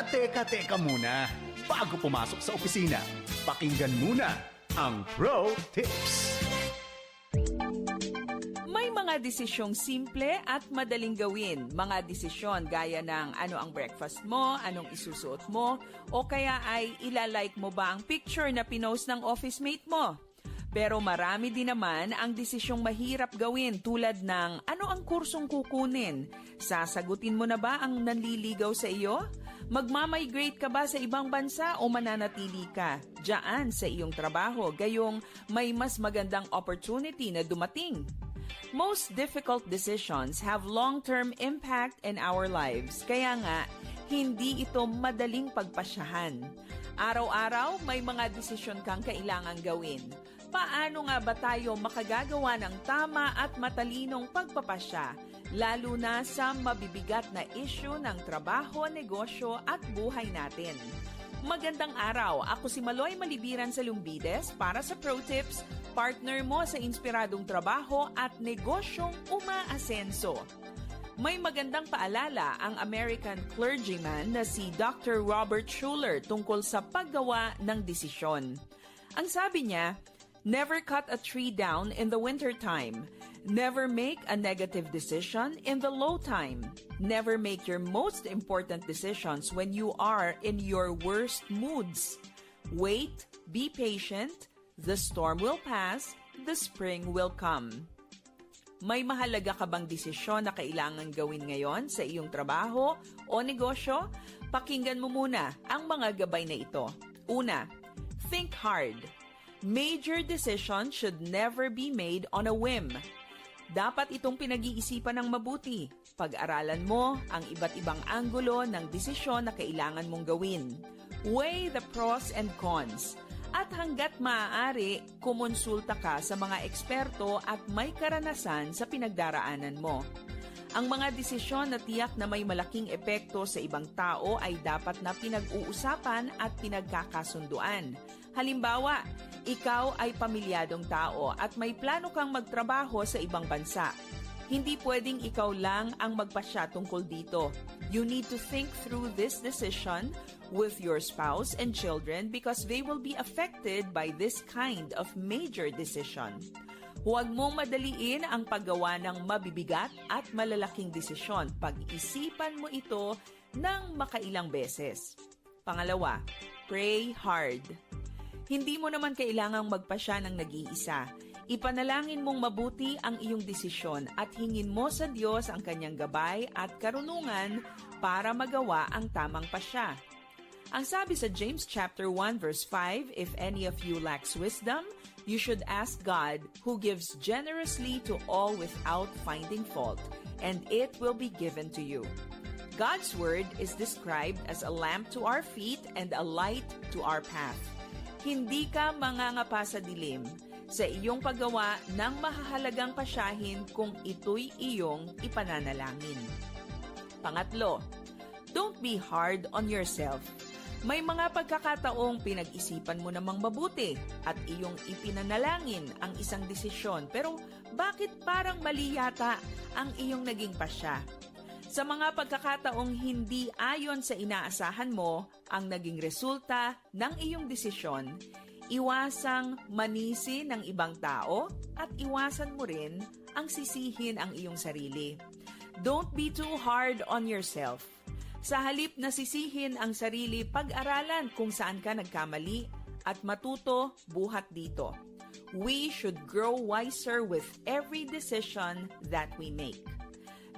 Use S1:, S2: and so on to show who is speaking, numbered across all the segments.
S1: Teka muna. Bago pumasok sa opisina, pakinggan muna ang Pro Tips.
S2: May mga desisyong simple at madaling gawin. Mga desisyon gaya ng ano ang breakfast mo, anong isusuot mo, o kaya ay ilalike mo ba ang picture na pinost ng office mate mo. Pero marami din naman ang desisyong mahirap gawin tulad ng ano ang kursong kukunin. Sasagutin mo na ba ang nanliligaw sa iyo? Magmamigrate ka ba sa ibang bansa o mananatili ka diyan sa iyong trabaho gayong may mas magandang opportunity na dumating? Most difficult decisions have long-term impact in our lives. Kaya nga, hindi ito madaling pagpasyahan. Araw-araw, may mga desisyon kang kailangang gawin. Paano nga ba tayo makagagawa ng tama at matalinong pagpapasya, lalo na sa mabibigat na issue ng trabaho, negosyo at buhay natin? Magandang araw! Ako si Maloy Malibiran sa Lumbides para sa Pro Tips, partner mo sa inspiradong trabaho at negosyong umaasenso. May magandang paalala ang American clergyman na si Dr. Robert Schuller tungkol sa paggawa ng desisyon. Ang sabi niya, never cut a tree down in the winter time. Never make a negative decision in the low time. Never make your most important decisions when you are in your worst moods. Wait, be patient. The storm will pass. The spring will come. May mahalaga ka bang desisyon na kailangan gawin ngayon sa iyong trabaho o negosyo? Pakinggan mo muna ang mga gabay na ito. Una, think hard. Major decisions should never be made on a whim. Dapat itong pinag-iisipan ng mabuti. Pag-aralan mo ang iba't ibang anggulo ng desisyon na kailangan mong gawin. Weigh the pros and cons. At hanggat maaari, kumonsulta ka sa mga eksperto at may karanasan sa pinagdaraanan mo. Ang mga desisyon na tiyak na may malaking epekto sa ibang tao ay dapat na pinag-uusapan at pinagkakasunduan. Halimbawa, ikaw ay pamilyadong tao at may plano kang magtrabaho sa ibang bansa. Hindi pwedeng ikaw lang ang magpasya tungkol dito. You need to think through this decision with your spouse and children because they will be affected by this kind of major decision. Huwag mong madaliin ang paggawa ng mabibigat at malalaking desisyon. Pag-isipan mo ito ng makailang beses. Pangalawa, pray hard. Hindi mo naman kailangang magpasya ng nag-iisa. Ipanalangin mong mabuti ang iyong desisyon at hingin mo sa Diyos ang kanyang gabay at karunungan para magawa ang tamang pasya. Ang sabi sa James chapter 1 verse 5, if any of you lacks wisdom, you should ask God, who gives generously to all without finding fault, and it will be given to you. God's word is described as a lamp to our feet and a light to our path. Hindi ka mangangapa sa dilim sa iyong paggawa ng mahahalagang pasyahin kung ito'y iyong ipananalangin. Pangatlo, don't be hard on yourself. May mga pagkakataong pinag-isipan mo namang mabuti at iyong ipinanalangin ang isang desisyon pero bakit parang mali yata ang iyong naging pasya? Sa mga pagkakataong hindi ayon sa inaasahan mo ang naging resulta ng iyong desisyon, iwasang manisi ng ibang tao at iwasan mo rin ang sisihin ang iyong sarili. Don't be too hard on yourself. Sa halip na sisihin ang sarili, pag-aralan kung saan ka nagkamali at matuto buhat dito. We should grow wiser with every decision that we make.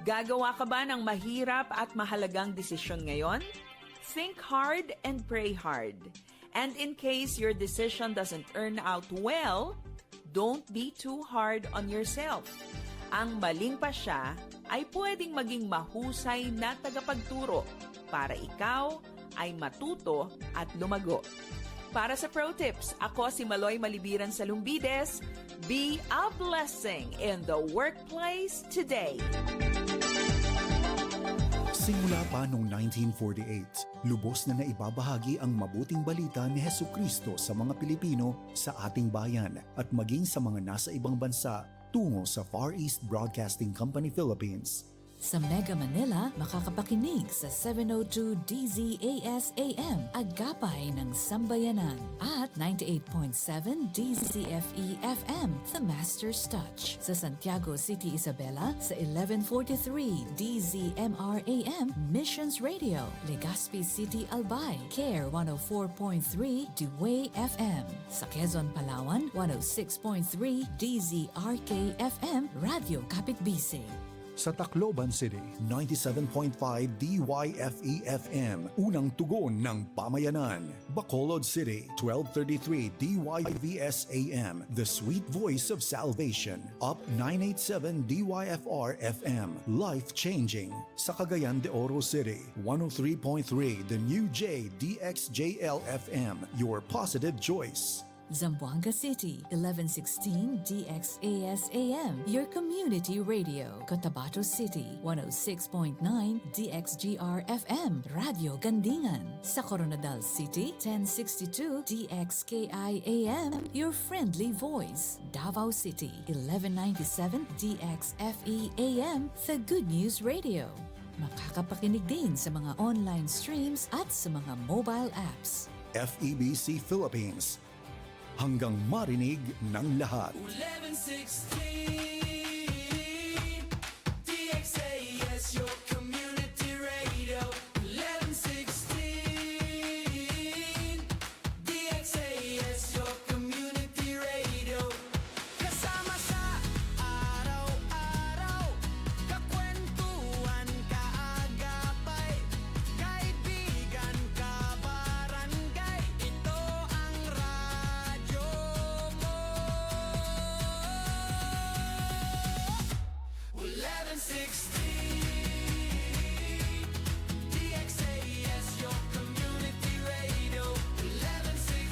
S2: Gagawa ka ba ng mahirap at mahalagang desisyon ngayon? Think hard and pray hard. And in case your decision doesn't turn out well, don't be too hard on yourself. Ang maling pasya ay pwedeng maging mahusay na tagapagturo para ikaw ay matuto at lumago. Para sa Pro Tips, ako si Maloy Malibiran sa Lumbides. Be a blessing in the workplace today.
S3: Simula pa noong 1948, lubos na naibabahagi ang mabuting balita ni Hesukristo sa mga Pilipino sa ating bayan at maging sa mga nasa ibang bansa tungo sa Far East Broadcasting Company Philippines.
S4: Sa Mega Manila, makakapakinig sa 702 DZAS AM, Agapay ng Sambayanan, at 98.7 DZFE FM, The Master's Touch. Sa Santiago City, Isabela, sa 1143 DZMR AM, Missions Radio. Legazpi City, Albay, CARE 104.3 Dewey FM. Sa Quezon, Palawan, 106.3 DZRK FM, Radio Kapitbisig.
S3: Sa Tacloban City, 97.5 DYFE-FM, unang tugon ng pamayanan. Bacolod City, 1233 DYVS-AM, the sweet voice of salvation. Up 987 DYFR-FM, life-changing. Sa Cagayan de Oro City, 103.3 The New J DXJL-FM, your positive choice.
S4: Zamboanga City, 1116 DXAS-AM, your community radio. Cotabato City, 106.9 DXGR-FM, Radio Gandingan. Sa Coronadal City, 1062 DXKI-AM, your friendly voice. Davao City, 1197 DXFE-AM, the Good News Radio. Makakapakinig din sa mga online streams at sa mga mobile apps.
S3: FEBC Philippines, hanggang marinig ng lahat.
S5: 1116 DXAS, your community radio. 1116 DXAS, your community radio. Kasama sa araw-araw, kakwentuhan, kaagapay, kaibigan, kabarangay, ito ang radyo mo. 1116 DXAS, your community radio. 1116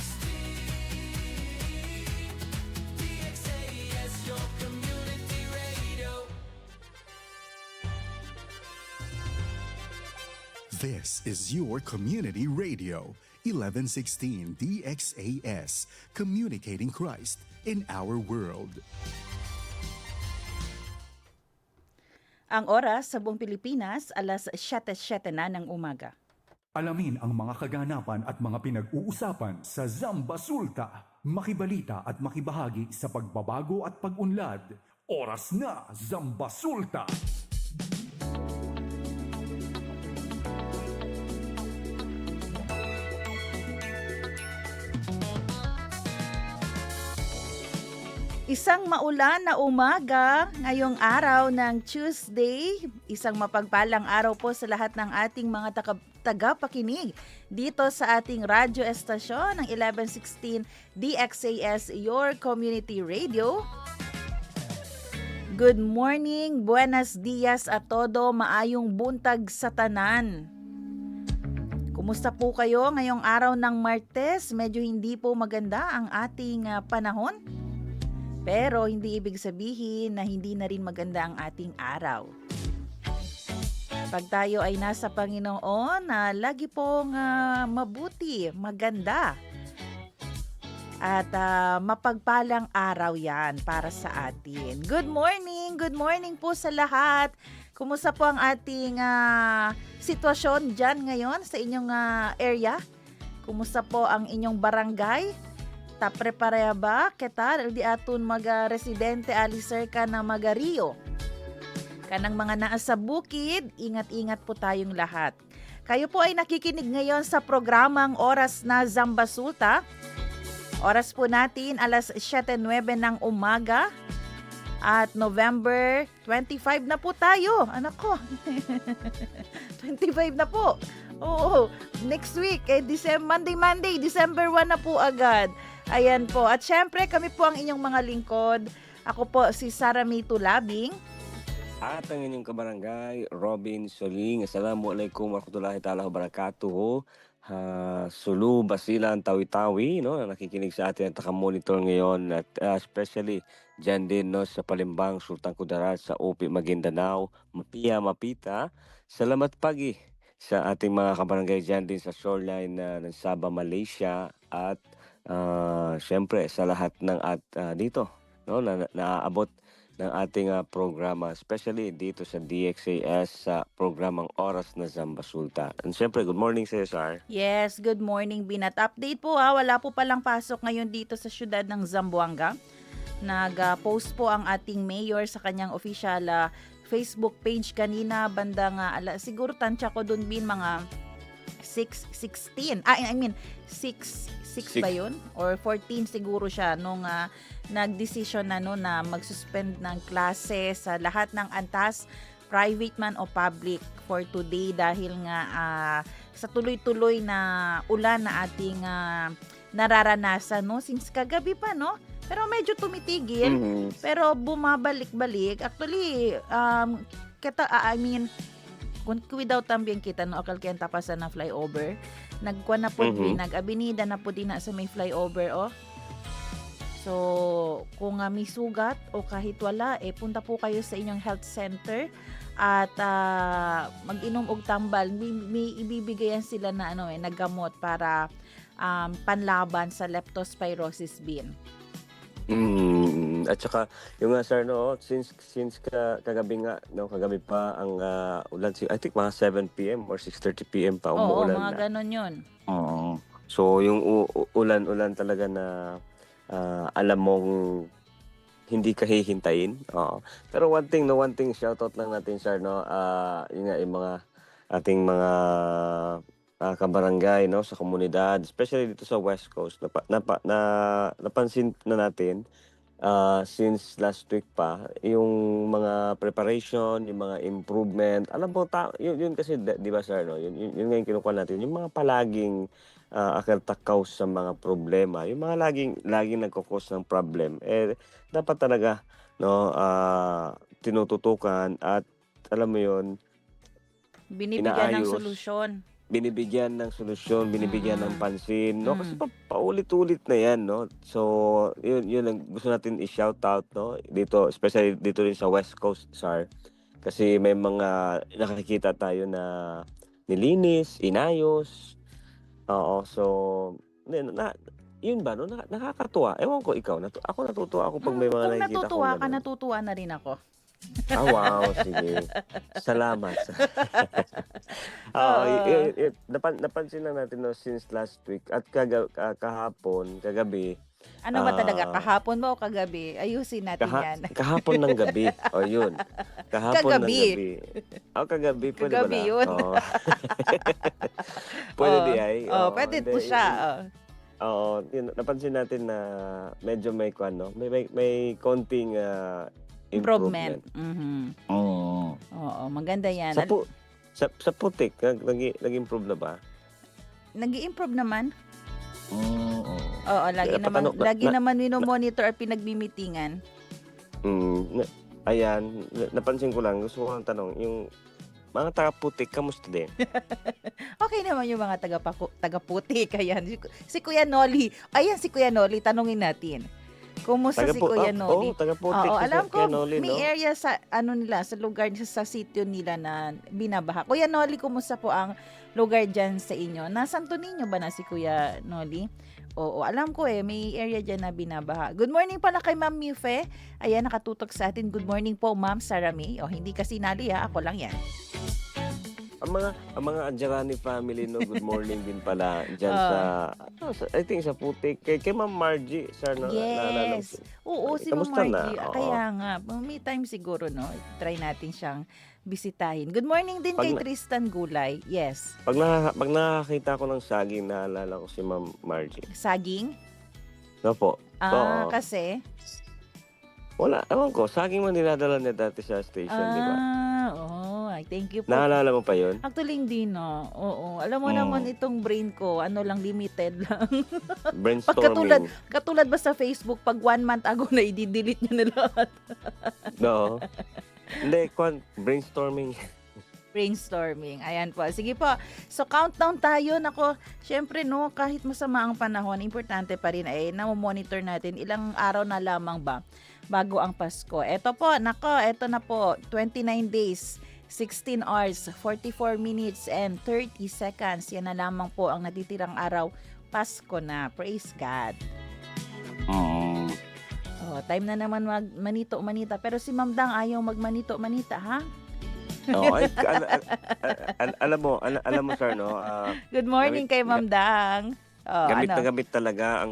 S5: DXAS, your community radio.
S3: This is your community radio, 1116 DXAS, communicating Christ in our world.
S6: Ang oras sa buong Pilipinas, alas 7:07 na ng umaga.
S1: Alamin ang mga kaganapan at mga pinag-uusapan sa Zamba Sulta. Makibalita at makibahagi sa pagbabago at pag-unlad. Oras na, Zamba Sulta!
S6: Isang maulan na umaga ngayong araw ng Tuesday. Isang mapagpalang araw po sa lahat ng ating mga tagapakinig dito sa ating radyo estasyon ng 1116 DXAS, your community radio. Good morning, buenos dias a todo, maayong buntag sa tanan. Kumusta po kayo ngayong araw ng Martes? Medyo hindi po maganda ang ating panahon. Pero hindi ibig sabihin na hindi na rin maganda ang ating araw. Pag tayo ay nasa Panginoon, lagi pong mabuti, maganda. At mapagpalang araw yan para sa atin. Good morning po sa lahat. Kumusta po ang ating sitwasyon dyan ngayon sa inyong area? Kumusta po ang inyong barangay? Ta preparaya ba? Ketal di atun mga residente aliser ka na mga Rio. Kanang mga naa sa bukid, ingat-ingat po tayong lahat. Kayo po ay nakikinig ngayon sa programang Oras na Zamba Sulta. Oras po natin alas 7:09 ng umaga. At November 25 na po tayo. Anak ko. 25 na po. Oo, next week, Monday, December 1 na po agad. Ayan po. At syempre, kami po ang inyong mga lingkod. Ako po si Sara May Tulabing.
S7: At ang inyong kabarangay, Robin Soling. Assalamualaikum warahmatullahi ta'ala wabarakatuh. Sulu, Basilan, Tawi-Tawi, no, na nakikinig sa atin at nakamonitor ngayon. At especially dyan din, no, sa Palimbang, Sultan Kudarat, sa Upi, Maguindanao, Mapia, Mapita. Salamat pagi sa ating mga kabarangay dyan din sa shoreline ng Sabah, Malaysia. At syempre sa lahat ng dito, no, na naaabot ng ating programa, especially dito sa DXAS sa programang Oras na Zambasulta. And syempre, good morning, Cesar.
S6: Yes, good morning, Binat. Update po ha, wala po palang pasok ngayon dito sa syudad ng Zamboanga. Nag-post po ang ating mayor sa kanyang official Facebook page kanina bandang siguro tansya ko dun bin mga 6:16. I mean 6
S7: Six.
S6: ba yun? Or 14 siguro siya nung nag-decision na na mag-suspend ng klase sa lahat ng antas, private man o public for today dahil nga sa tuloy-tuloy na ulan na ating nararanasan since kagabi pa pero medyo tumitigil.
S7: Mhm.
S6: Pero bumabalik-balik. Actually, kung without también kita akal kaya tapasan na flyover. Nagkuha na po nag-abinida na po din na sa may flyover So, kung may sugat o kahit wala, punta po kayo sa inyong health center at mag-inom og tambal. May ibibigayan sila na naggamot para panlaban sa leptospirosis bin.
S7: At saka yung sir since kagabi nga kagabi pa ang ulan I think mga 7 PM or 6:30 PM pa
S6: Oo,
S7: umuulan
S6: mga
S7: na.
S6: ganon yun.
S7: Oo. So yung ulan talaga na alam mong hindi ka hihintayin. Oo. Pero one thing shoutout lang natin sir yun nga yung mga ating mga kabarangay sa komunidad, especially dito sa West Coast. Napansin na natin since last week pa yung mga preparation, yung mga improvement. Alam mo yun kasi di ba sir yun nga yung kinukuha natin, yung mga palaging akal-takaw sa mga problema, yung mga laging nagko-cause ng problem dapat talaga tinututukan at alam mo yun,
S6: Binibigyan ng
S7: inaayos.
S6: solusyon.
S7: Binibigyan ng solusyon, binibigyan ng pansin, kasi
S6: Mm.
S7: paulit-ulit na yan, So, yun ang gusto natin i-shout out, dito, especially dito rin sa West Coast, sir. Kasi may mga nakikita tayo na nilinis, inayos. Oo, so, yun ba, nakakatuwa. Ewan ko, ikaw, ako natutuwa ako pag may mga
S6: Kung
S7: nakikita ko
S6: natutuwa ka,
S7: ganun.
S6: natutuwa na rin ako.
S7: Wow, sige. Salamat.
S6: Oo.
S7: Napansin lang natin since last week at kagabi.
S6: Ano ba talaga?
S7: ah,
S6: Kahapon ba o kagabi? Ayusin natin yan.
S7: kahapon ng gabi. O yun. Kahapon ng
S6: Kagabi.
S7: gabi. Kagabi. Pwede
S6: Kagabi
S7: ba na?
S6: yun.
S7: Oo. Pwede di ay.
S6: Oh,
S7: Oo,
S6: pwede
S7: hindi,
S6: po siya.
S7: Oo, napansin natin na medyo may may konting
S6: Improvement.
S7: improvement.
S6: Oo, maganda yan.
S7: Sa putik, nag-improve na ba?
S6: Nag-i-improve naman.
S7: Oo.
S6: Oo, lagi
S7: Dapat
S6: naman minomonitor at pinagmimitingan.
S7: Ayan, napansin ko lang, gusto ko lang tanong, yung mga taga-putik, kamusta din?
S6: Okay naman yung mga taga-puti. Ayan, si Kuya Noli. Ayan si Kuya Noli, tanungin natin. Kumusta si Kuya Noli?
S7: Taga-putik.
S6: Oo,
S7: si
S6: alam ko,
S7: Kuya Noli,
S6: may
S7: no?
S6: area sa sa lugar sa sitio nila na binabaha. Kuya Noli, kumusta po ang lugar dyan sa inyo? Nasanto ninyo ba na si Kuya Noli? Oo, alam ko may area dyan na binabaha. Good morning pala kay Ma'am Mife. Ayan, nakatutok sa atin. Good morning po, Ma'am Sarah May. Hindi kasi Nali ako lang yan.
S7: Ang mga Anjarani family, good morning din pala dyan I think sa putik. Kay Ma'am Margie, sir, naalala
S6: Yes.
S7: ko.
S6: Oo, si Ma'am
S7: Kamusta na?
S6: Margie.
S7: Oo.
S6: Kaya nga, may time siguro, try natin siyang bisitahin. Good morning din kay
S7: Pag
S6: Tristan Gulay. Yes.
S7: Pag nakakita ko ng saging, naalala ko si Ma'am Margie.
S6: Saging?
S7: Opo. Oo.
S6: Kasi?
S7: Wala, ewan ko. Saging man dinadala niya dati sa station, di ba?
S6: Thank you po.
S7: Naalala mo pa yun?
S6: Actually, hindi na. Oo. Alam mo naman itong brain ko, limited lang.
S7: Brainstorming.
S6: Katulad ba sa Facebook, pag 1 month ago na i-delete nyo na lahat.
S7: No. Hindi, brainstorming.
S6: Brainstorming. Ayan po. Sige po. So, countdown tayo. Nako, syempre kahit masama ang panahon, importante pa rin namomonitor natin ilang araw na lamang ba bago ang Pasko. Eto po, eto na po. 29 days, 16 hours, 44 minutes, and 30 seconds. Yan na lamang po ang natitirang araw. Pasko na. Praise God. time na naman manito-manita. Pero si Ma'am Dang ayaw magmanito-manita, ha?
S7: Oo, ay, alam mo sir, no?
S6: Good morning kay Ma'am Dang. Oh,
S7: Gamit
S6: ano?
S7: na gamit talaga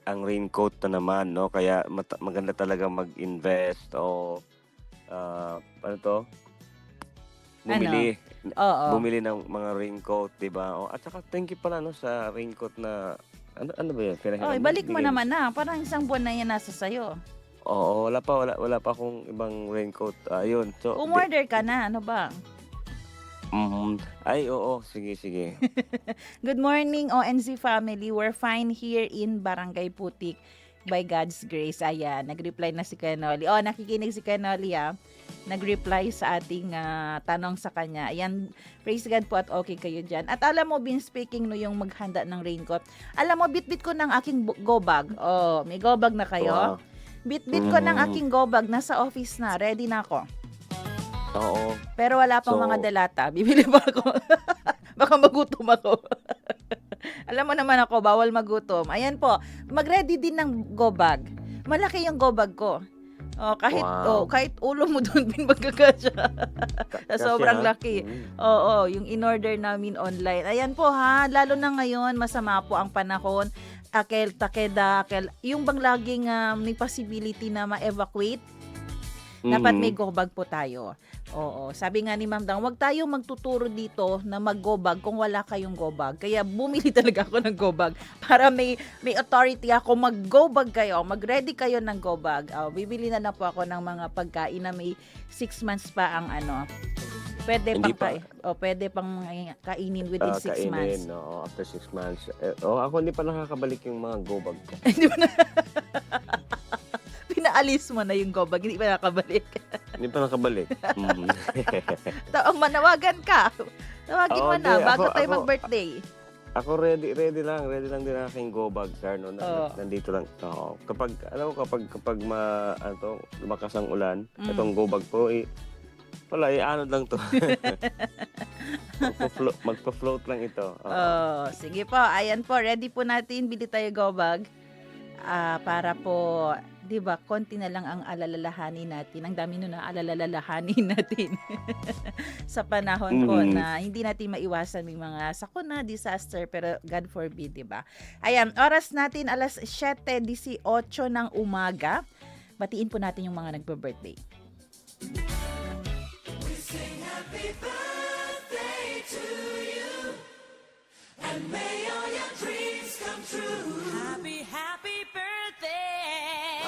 S7: ang raincoat na naman, no? Kaya maganda talaga mag-invest o ano to? Bumili.
S6: Oo.
S7: Bumili ng mga raincoat, 'di ba? O, at saka thank you pala no sa raincoat na ano ba 'yun?
S6: Oh, ibalik mo naman na. Parang isang buwan na yan nasa sayo.
S7: Oo, wala pa akong ibang raincoat. Ayun. So,
S6: Umorder ka na. Ano ba?
S7: Ay, oo. Sige.
S6: Good morning, ONZ family. We're fine here in Barangay Putik by God's grace. Ayan, nag-reply na si Kanoli. Oh, nakikinig si Kanoli, ha. Nag-reply sa ating tanong sa kanya. Ayan, praise God po at okay kayo dyan. At alam mo, been speaking no yung maghanda ng raincoat. Alam mo, bitbit ko ng aking go bag. Oh, may go bag na kayo?
S7: Wow.
S6: Bitbit ko ng aking go bag. Nasa office na. Ready na ako.
S7: Oo.
S6: Pero wala pang
S7: So-
S6: mga delata. Bibili pa ako. Baka magutom ako. Alam mo naman ako, bawal magutom. Ayan po, mag-ready din ng go bag. Malaki yung go bag ko. Oh,
S7: Wow.
S6: kahit ulo mo doon pinagkakasya.
S7: Kasi,
S6: Sobrang
S7: ha?
S6: laki. Oo, yung in-order namin online. Ayan po ha, lalo na ngayon, masama po ang panahon. Takeda, yung bang laging may possibility na ma-evacuate, dapat may go bag po tayo. Oo, sabi nga ni Ma'am Dang, wag tayo magtuturo dito na mag-go bag kung wala kayong go bag. Kaya bumili talaga ako ng go bag para may authority ako, mag-go bag kayo, mag-ready kayo ng go bag. Bibili na po ako ng mga pagkain na may 6 months pa ang ano. Pwede
S7: Hindi
S6: pang
S7: pa.
S6: pwede pang kainin within 6 months.
S7: Kainin, no, after 6 months. Ako hindi pa nakakabalik yung mga go bag ko.
S6: Hindi mo na pinaalis mo na yung go bag, hindi pa nakabalik.
S7: Hindi pa nakabalik.
S6: Manawagan ka. Tawagin mo
S7: Oo,
S6: na
S7: hindi.
S6: bago tayo
S7: Ako-
S6: mag-birthday.
S7: Ako ready lang din ang aking go bag, sir, no.
S6: Oo.
S7: Nandito lang. Oo. Kapag lumakas ang ulan,
S6: Mm.
S7: itong go bag ko wala, ano lang to. Magpa-float lang ito. Oo.
S6: Oh, sige po. Ayan po, ready po natin. Bili tayo go bag. Para po, 'di ba, konti na lang ang alalalahanin natin. Ang dami nun na alalalahanin natin. Sa panahon po na hindi natin maiwasan may mga sakuna, disaster, pero God forbid, 'di ba? Ayan, oras natin alas 7:18 ng umaga. Batiin po natin yung mga nagbe-birthday.
S5: Happy birthday to you, and may all your dreams come true. Happy birthday.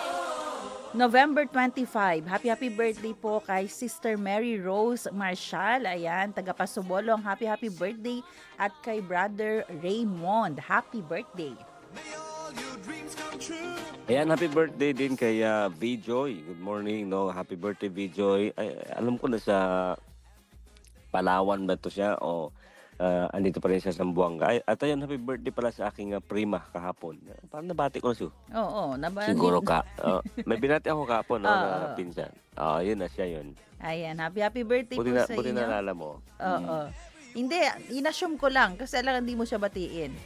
S6: November 25. Happy birthday po kay Sister Mary Rose Marshall. Ayan, taga Pasubolong. Happy birthday. At kay Brother Raymond. Happy birthday.
S7: Ayan, happy birthday din kay V-Joy. Good morning, no. Happy birthday, V-Joy. Ay, alam ko na sa Palawan ba to siya o andito pa rin siya sa Zamboanga. At ayun, happy birthday pala sa aking prima kahapon. Parang nabati ko na siya.
S6: Oo,
S7: Siguro ka. May binati ako kahapon, no,
S6: Oo.
S7: na pinsan. Yun na siya yun.
S6: Ayan, happy birthday po sa
S7: Buti
S6: inyo.
S7: naalala mo.
S6: Oo. Hindi, inassume ko lang kasi alam hindi mo siya batiin.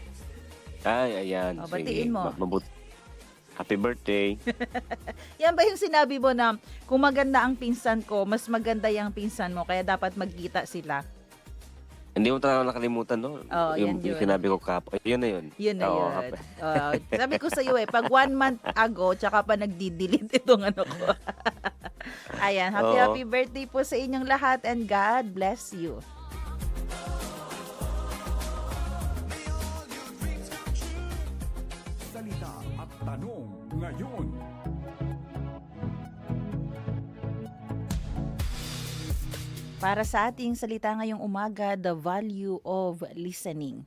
S7: Ay, ayan.
S6: O,
S7: Sige.
S6: batiin mo.
S7: Happy birthday.
S6: Yan ba yung sinabi mo na kung maganda ang pinsan ko, mas maganda yung pinsan mo, kaya dapat magkita sila?
S7: Hindi mo talaga nakalimutan, no?
S6: Oo, yan
S7: yung
S6: yun.
S7: sinabi ko kahapon. Yun na yun.
S6: Yun na
S7: Oo,
S6: yun.
S7: happy-
S6: Sabi ko sa iyo pag 1 month ago, tsaka pa nagdi-delete itong ano ko. Ayan,
S7: Oo.
S6: happy birthday po sa inyong lahat and God bless you.
S1: Salita at tanong ngayon.
S6: Para sa ating salita ngayong umaga, the value of listening.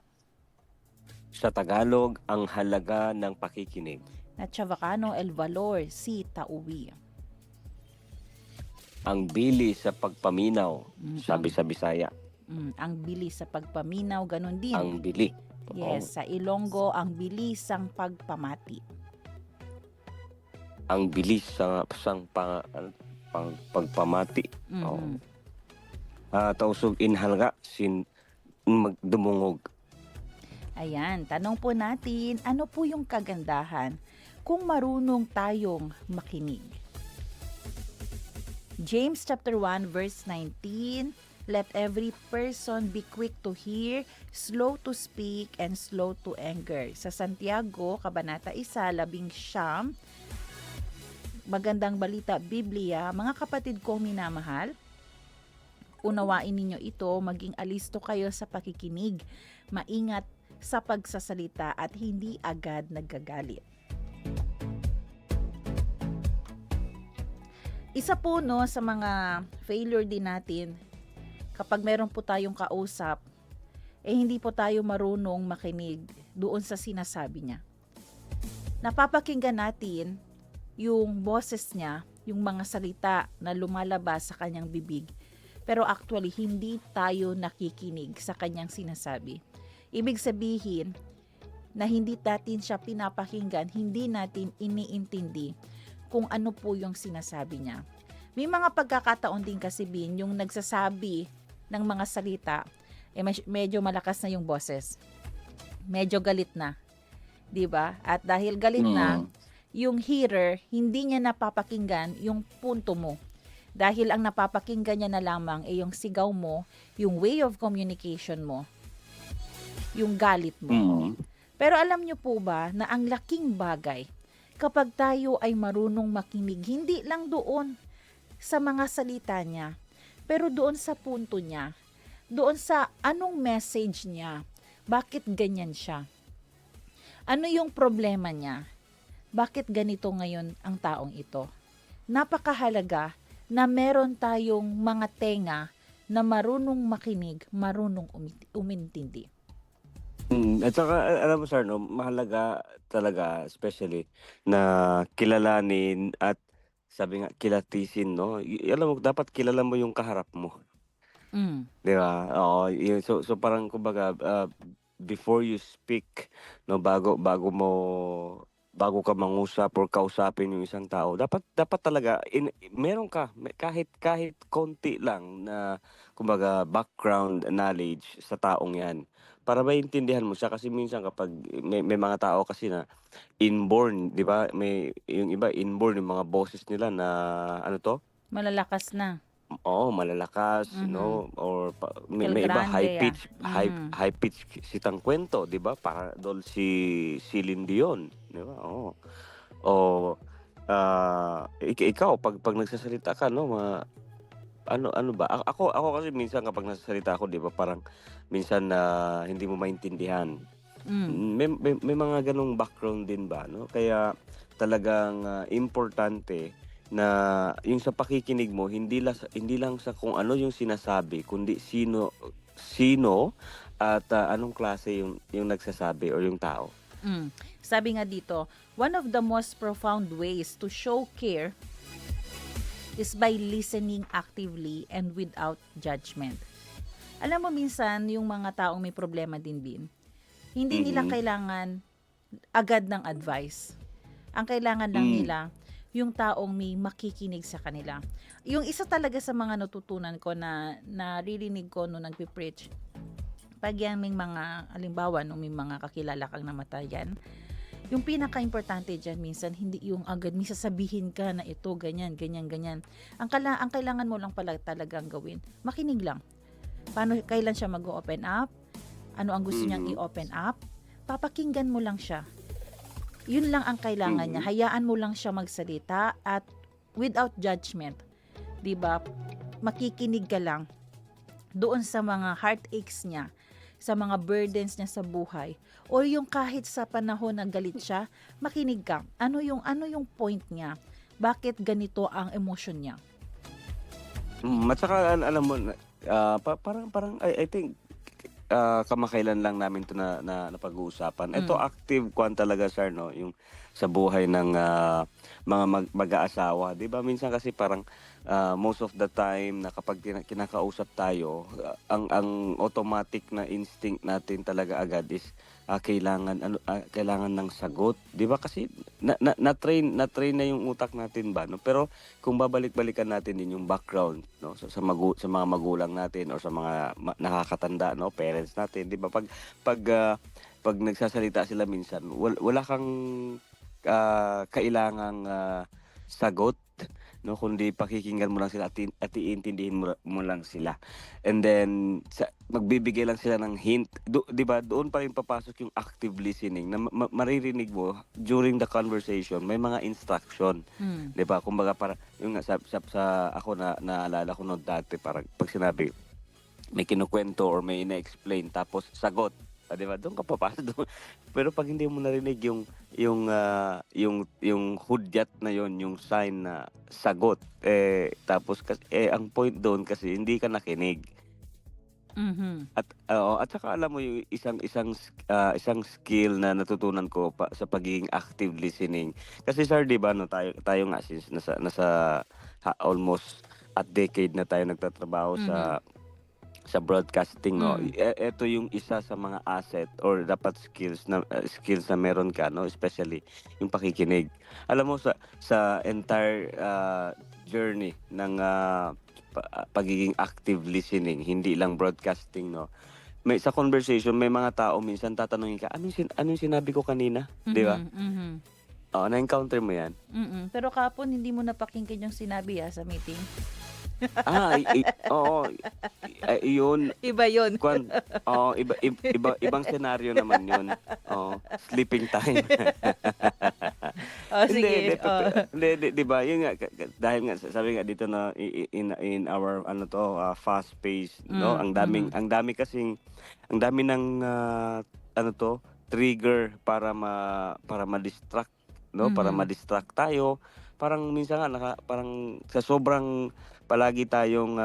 S7: Sa Tagalog, ang halaga ng pakikinig.
S6: Na Chavacano El Valor, si Tauwi.
S7: Ang bilis sa pagpaminaw, sabi sa Bisaya.
S6: Ang bilis sa pagpaminaw, ganun din.
S7: Ang bili.
S6: Yes, sa Ilonggo, ang bilis ang pagpamati.
S7: Ang bilis sa pagpamati. Oo. Tausog inhalga, magdumungog.
S6: Ayan, tanong po natin, ano po yung kagandahan kung marunong tayong makinig. James chapter 1 verse 19, let every person be quick to hear, slow to speak, and slow to anger. Sa Santiago, Kabanata 1:11, Magandang Balita Biblia, mga kapatid kong minamahal, unawain ninyo ito, maging alisto kayo sa pakikinig, maingat sa pagsasalita at hindi agad nagagalit. Isa po sa mga failure din natin, kapag meron po tayong kausap, hindi po tayo marunong makinig doon sa sinasabi niya. Napapakinggan natin yung boses niya, yung mga salita na lumalabas sa kanyang bibig. Pero actually, hindi tayo nakikinig sa kanyang sinasabi. Ibig sabihin na hindi natin siya pinapakinggan, hindi natin iniintindi kung ano po yung sinasabi niya. May mga pagkakataon din kasi yung nagsasabi ng mga salita, medyo malakas na yung boses. Medyo galit na. 'Di ba? At dahil galit na, yung hearer, hindi niya napapakinggan yung punto mo. Dahil ang napapakinggan niya na lamang ay yung sigaw mo, yung way of communication mo, yung galit mo. Pero alam niyo po ba na ang laking bagay kapag tayo ay marunong makinig, hindi lang doon sa mga salita niya, pero doon sa punto niya, doon sa anong message niya, bakit ganyan siya, ano yung problema niya, bakit ganito ngayon ang taong ito. Napakahalaga na meron tayong mga tenga na marunong makinig, marunong umintindi.
S7: At saka alam mo sir, no, mahalaga talaga especially na kilalanin at sabi nga kilatisin, no. Alam mo dapat kilala mo yung kaharap mo, 'di ba? Oo, so parang kumbaga before you speak, no, bago ka mangusap or kausapin yung isang tao, dapat talaga meron ka kahit konti lang na kumbaga background knowledge sa taong 'yan para maintindihan mo siya. Kasi minsan kapag may mga tao kasi na inborn, 'di ba? May yung iba inborn yung mga boses nila na ano to?
S6: Malalakas na.
S7: Oo, malalakas, no, or may iba high pitch, high pitch sitang kwento, 'di ba? Para dol si Celine Dion, 'di ba? Oo. O ikaw pag nagsasalita ka, no, ano ba? Ako kasi minsan kapag nagsasalita ako, 'di ba, parang minsan na hindi mo maintindihan. May mga ganong background din ba, no? Kaya talagang importante na yung sa pakikinig mo hindi lang sa kung ano yung sinasabi, kundi sino at anong klase yung nagsasabi or yung tao.
S6: Sabi nga dito, one of the most profound ways to show care is by listening actively and without judgment. Alam mo minsan yung mga taong may problema din, hindi nila kailangan agad ng advice. Ang kailangan lang nila yung taong may makikinig sa kanila. Yung isa talaga sa mga natutunan ko na naririnig ko nung nagpipreach, pag yan may mga, halimbawa, nung may mga kakilala kang namatayan, yung pinaka-importante dyan minsan, hindi yung agad may sasabihin ka na ito, ganyan. Ang kailangan mo lang pala talagang gawin, makinig lang. Kailan siya mag-open up? Ano ang gusto niyang i-open up? Papakinggan mo lang siya. Yun lang ang kailangan niya. Hayaan mo lang siya magsalita at without judgment. 'Di ba? Makikinig ka lang doon sa mga heartaches niya, sa mga burdens niya sa buhay, o yung kahit sa panahon na galit siya, makinig ka. Ano yung point niya? Bakit ganito ang emosyon niya?
S7: At saka alam mo parang I think kamakailan lang namin to na napag-uusapan. Ito active kwan talaga sir, no, yung sa buhay ng mga mag-aasawa. 'Di ba minsan kasi parang most of the time na kapag kinakausap tayo, ang automatic na instinct natin talaga agad is kailangan ng sagot, 'di ba? Kasi na-train na yung utak natin ba, no? Pero kung babalik-balikan natin din yung background, no, sa mga magulang natin or sa mga nakakatanda, no, parents natin, 'di ba? Pag nagsasalita sila minsan, wala kang kailangang sagot, no, kundi pakikinggan mo lang sila at iintindihin mo lang sila. And then magbibigay lang sila ng hint. 'Di ba? Doon pa rin papasok yung active listening na maririnig mo during the conversation, may mga instruction.
S6: Mm.
S7: 'Di ba? Kumbaga para yung nga sa ako na naalala ko noon dati, parang pag sinabi may kinukwento or may ina-explain tapos sagot. 'Di ba? Doon ka papasok doon. Pero pag hindi mo narinig yung hudyat na yon, yung sign na sagot, tapos ang point doon kasi hindi ka nakinig.
S6: Mhm.
S7: At at saka alam mo yung isang skill na natutunan ko sa pagiging active listening. Kasi sir, 'di ba, no, tayo nga since nasa almost a decade na tayo nagtatrabaho
S6: Mhm.
S7: sa broadcasting, no.
S6: Mm.
S7: Ito yung isa sa mga asset or dapat skills na meron ka, no, especially yung pakikinig. Alam mo sa entire journey ng pagiging active listening, hindi lang broadcasting, no. May sa conversation may mga tao minsan tatanungin ka, anong sinabi ko kanina, 'di ba?
S6: Mhm. Mhm.
S7: Oo, na-encounter mo 'yan?
S6: Mm. Pero kahapon hindi mo napakinggan yung sinabi sa meeting.
S7: Oo. Yun.
S6: Iba 'yun.
S7: Oo, ibang senaryo naman yun. Oo, sleeping time.
S6: Oh,
S7: Hindi,
S6: sige. Oh.
S7: hindi, 'di ba? Yun nga, dahil nga sabi nga dito na in our fast pace, no?
S6: Mm. Mhm.
S7: Ang dami ng trigger para ma-distract, no? Para
S6: Mhm.
S7: ma-distract tayo. Parang minsan nga parang sa sobrang palagi tayong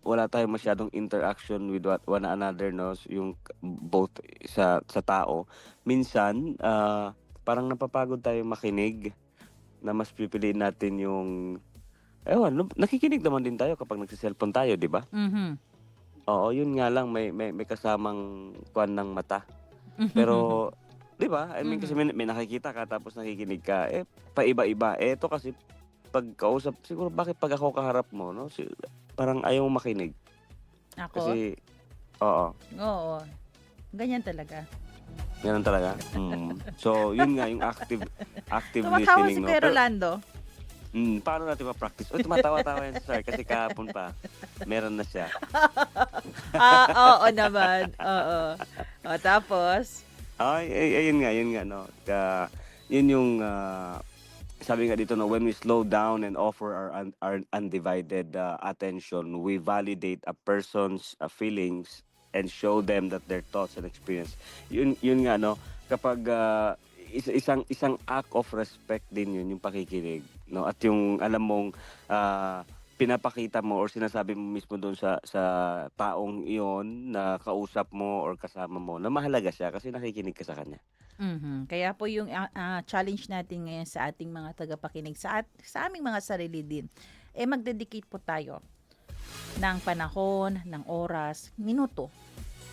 S7: wala tayong masyadong interaction with one another, no? Yung both sa tao. Minsan parang napapagod tayong makinig, na mas pipiliin natin yung ewan, no, nakikinig naman din tayo kapag nagse-cellphone tayo, 'di ba?
S6: Mhm.
S7: Oo, yun nga lang may kasamang kuwan ng mata. Pero 'di ba? I mean kasi
S6: Mhm.
S7: may nakikita ka tapos nakikinig ka, paiba-iba. Eto kasi pag kausap siguro bakit pag ako kaharap mo, no, parang ayaw mong makinig.
S6: Ako?
S7: Kasi oo,
S6: Oo. Ganyan talaga.
S7: gano'n talaga. So yun nga yung active
S6: Tumatawa si
S7: listening, no.
S6: Kuya
S7: Pero
S6: Rolando.
S7: paano natin ma-practice? Uy, tumatawa-tawa yan si sir kasi kahapon pa meron na siya.
S6: Oo naman. Oo. O, tapos?
S7: Ayun nga, no. Yun yung sabi nga dito, no, when we slow down and offer our undivided attention, we validate a person's feelings and show them that their thoughts and experience. Yun nga, no, kapag isang act of respect din yun, yung pakikinig, no, at yung alam mong pinapakita mo or sinasabi mo mismo doon sa taong iyon na kausap mo or kasama mo na mahalaga siya kasi nakikinig ka sa kanya.
S6: Mhm. Kaya po yung challenge natin ngayon sa ating mga tagapakinig, sa aming mga sarili din, magdedicate po tayo ng panahon, ng oras, minuto,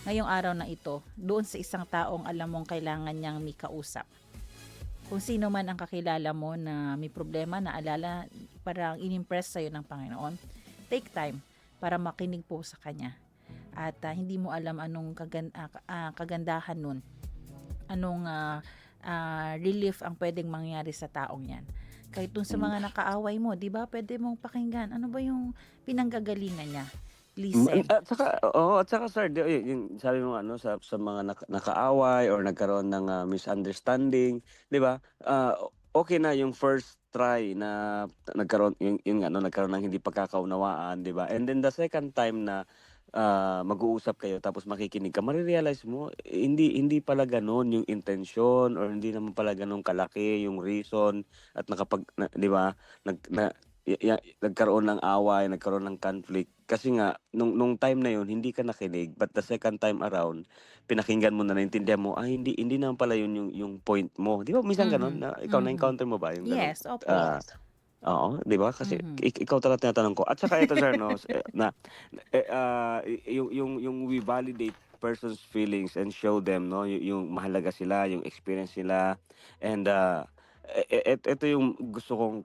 S6: ngayong araw na ito, doon sa isang taong alam mong kailangan niyang may kausap. Kung sino man ang kakilala mo na may problema, na alala, parang inimpress sa'yo ng Panginoon, take time para makinig po sa Kanya. At hindi mo alam anong kagandahan nun, anong relief ang pwedeng mangyari sa taong yan. Kahit dun sa mga nakaaway mo, di ba, pwede mong pakinggan, ano ba yung pinanggagalingan niya? Listen.
S7: At saka sir, yung sabi mo ano sa mga nakaaway or nagkaroon ng misunderstanding, 'di ba? Okay na yung first try na nagkaroon yung ano nagkaroon ng hindi pagkakaunawaan, 'di ba? And then the second time na mag-uusap kayo tapos makikinig ka, mare-realize mo hindi pala gano'n yung intensyon or hindi naman pala gano'n kalaki yung reason at 'di ba? Nagkaroon ng away, nagkaroon ng conflict kasi nga nung time na yun hindi ka nakinig, but the second time around pinakinggan mo na, naintindihan mo, hindi naman pala yun yung point mo. 'Di ba minsan gano'n
S6: Mhm.
S7: na ikaw
S6: Mhm.
S7: na-encounter mo ba yung gano'n?
S6: Yes, opo.
S7: Oo, 'di ba? Kasi
S6: Mhm.
S7: ikaw talaga tinatanong ko. At saka ito sir, no, na yung we validate person's feelings and show them, no, yung mahalaga sila, yung experience nila, and ito yung gusto kong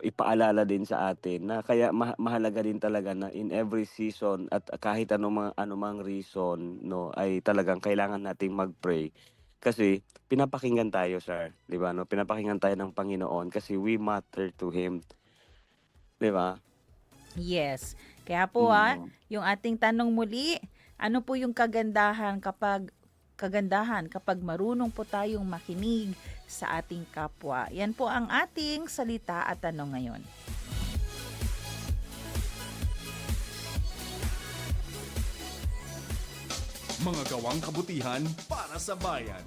S7: ipaalala din sa atin na kaya mahalaga din talaga na in every season at kahit anumang reason, no, ay talagang kailangan nating mag-pray Kasi pinapakinggan tayo, sir, 'di ba, 'no? Pinapakinggan tayo ng Panginoon kasi we matter to Him, 'di ba?
S6: Yes. Kaya po
S7: Mm.
S6: yung ating tanong muli, ano po yung kagandahan kapag marunong po tayong makinig sa ating kapwa? Yan po ang ating salita at tanong ngayon.
S1: Mga gawang kabutihan para sa bayan.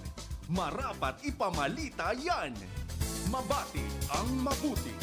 S1: Marapat ipamalita yan. Mabati ang mabuti.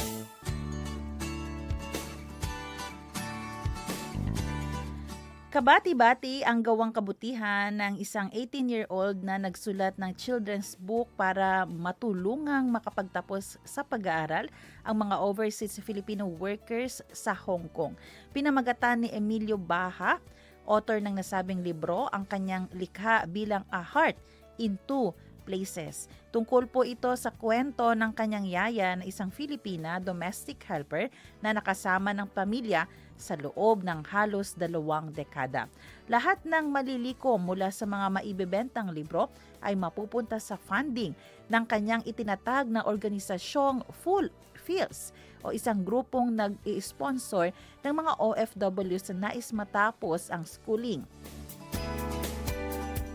S6: Kabati-bati ang gawang kabutihan ng isang 18-year-old na nagsulat ng children's book para matulungang makapagtapos sa pag-aaral ang mga overseas Filipino workers sa Hong Kong. Pinamagatan ni Emilio Baha, author ng nasabing libro, ang kanyang likha bilang A Heart in Two Places. Tungkol po ito sa kwento ng kanyang yaya na isang Filipina domestic helper na nakasama ng pamilya sa loob ng halos 2 dekada. Lahat ng malilikom mula sa mga maibebentang libro ay mapupunta sa funding ng kanyang itinatag na organisasyong Full Feels o isang grupong nag-i-sponsor ng mga OFWs na nais matapos ang schooling.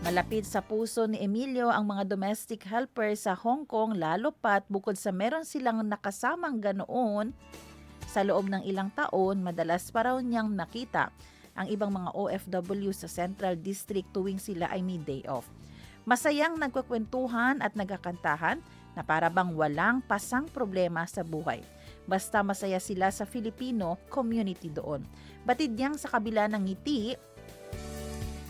S6: Malapit sa puso ni Emilio ang mga domestic helpers sa Hong Kong, lalo pat bukod sa meron silang nakasamang ganoon sa loob ng ilang taon, madalas pa raw niyang nakita ang ibang mga OFW sa Central District tuwing sila ay may day off. Masayang nagkwekwentuhan at nagkakantahan na para bang walang pasang problema sa buhay. Basta masaya sila sa Filipino community doon. Batid niyang sa kabila ng ngiti,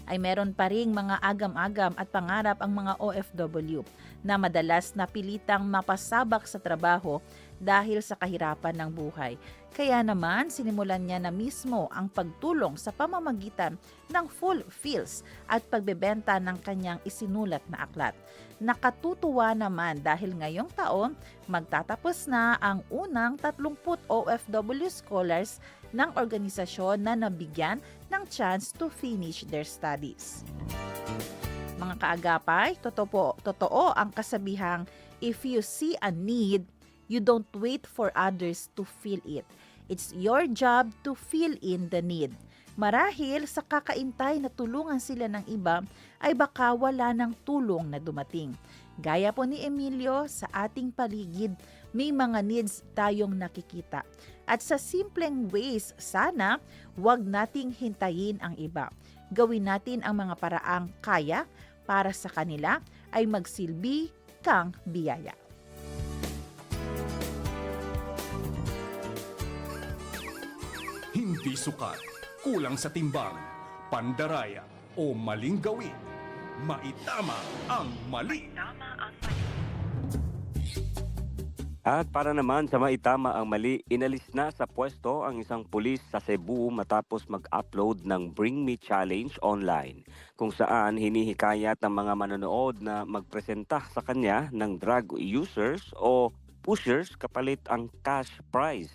S6: ay meron pa ring mga agam-agam at pangarap ang mga OFW na madalas napilitang mapasabak sa trabaho dahil sa kahirapan ng buhay. Kaya naman sinimulan niya na mismo ang pagtulong sa pamamagitan ng Full Feels at pagbebenta ng kanyang isinulat na aklat. Nakatutuwa naman dahil ngayong taon magtatapos na ang unang 30 OFW scholars ng organisasyon na nabigyan ng chance to finish their studies. Mga kaagapay, totoo ang kasabihang, if you see a need, you don't wait for others to fill it. It's your job to fill in the need. Marahil sa kakaintay na tulungan sila ng iba, ay baka wala ng tulong na dumating. Gaya po ni Emilio, sa ating paligid, may mga needs tayong nakikita. At sa simpleng ways, sana wag nating hintayin ang iba. Gawin natin ang mga paraang kaya para sa kanila ay magsilbi kang biyaya.
S1: Hindi sukat, kulang sa timbang, pandaraya o maling gawin. Maitama ang mali.
S7: At para naman sa maitama ang mali, inalis na sa pwesto ang isang pulis sa Cebu matapos mag-upload ng Bring Me Challenge online, kung saan hinihikayat ng mga manonood na magpresenta sa kanya ng drug users o pushers kapalit ang cash prize,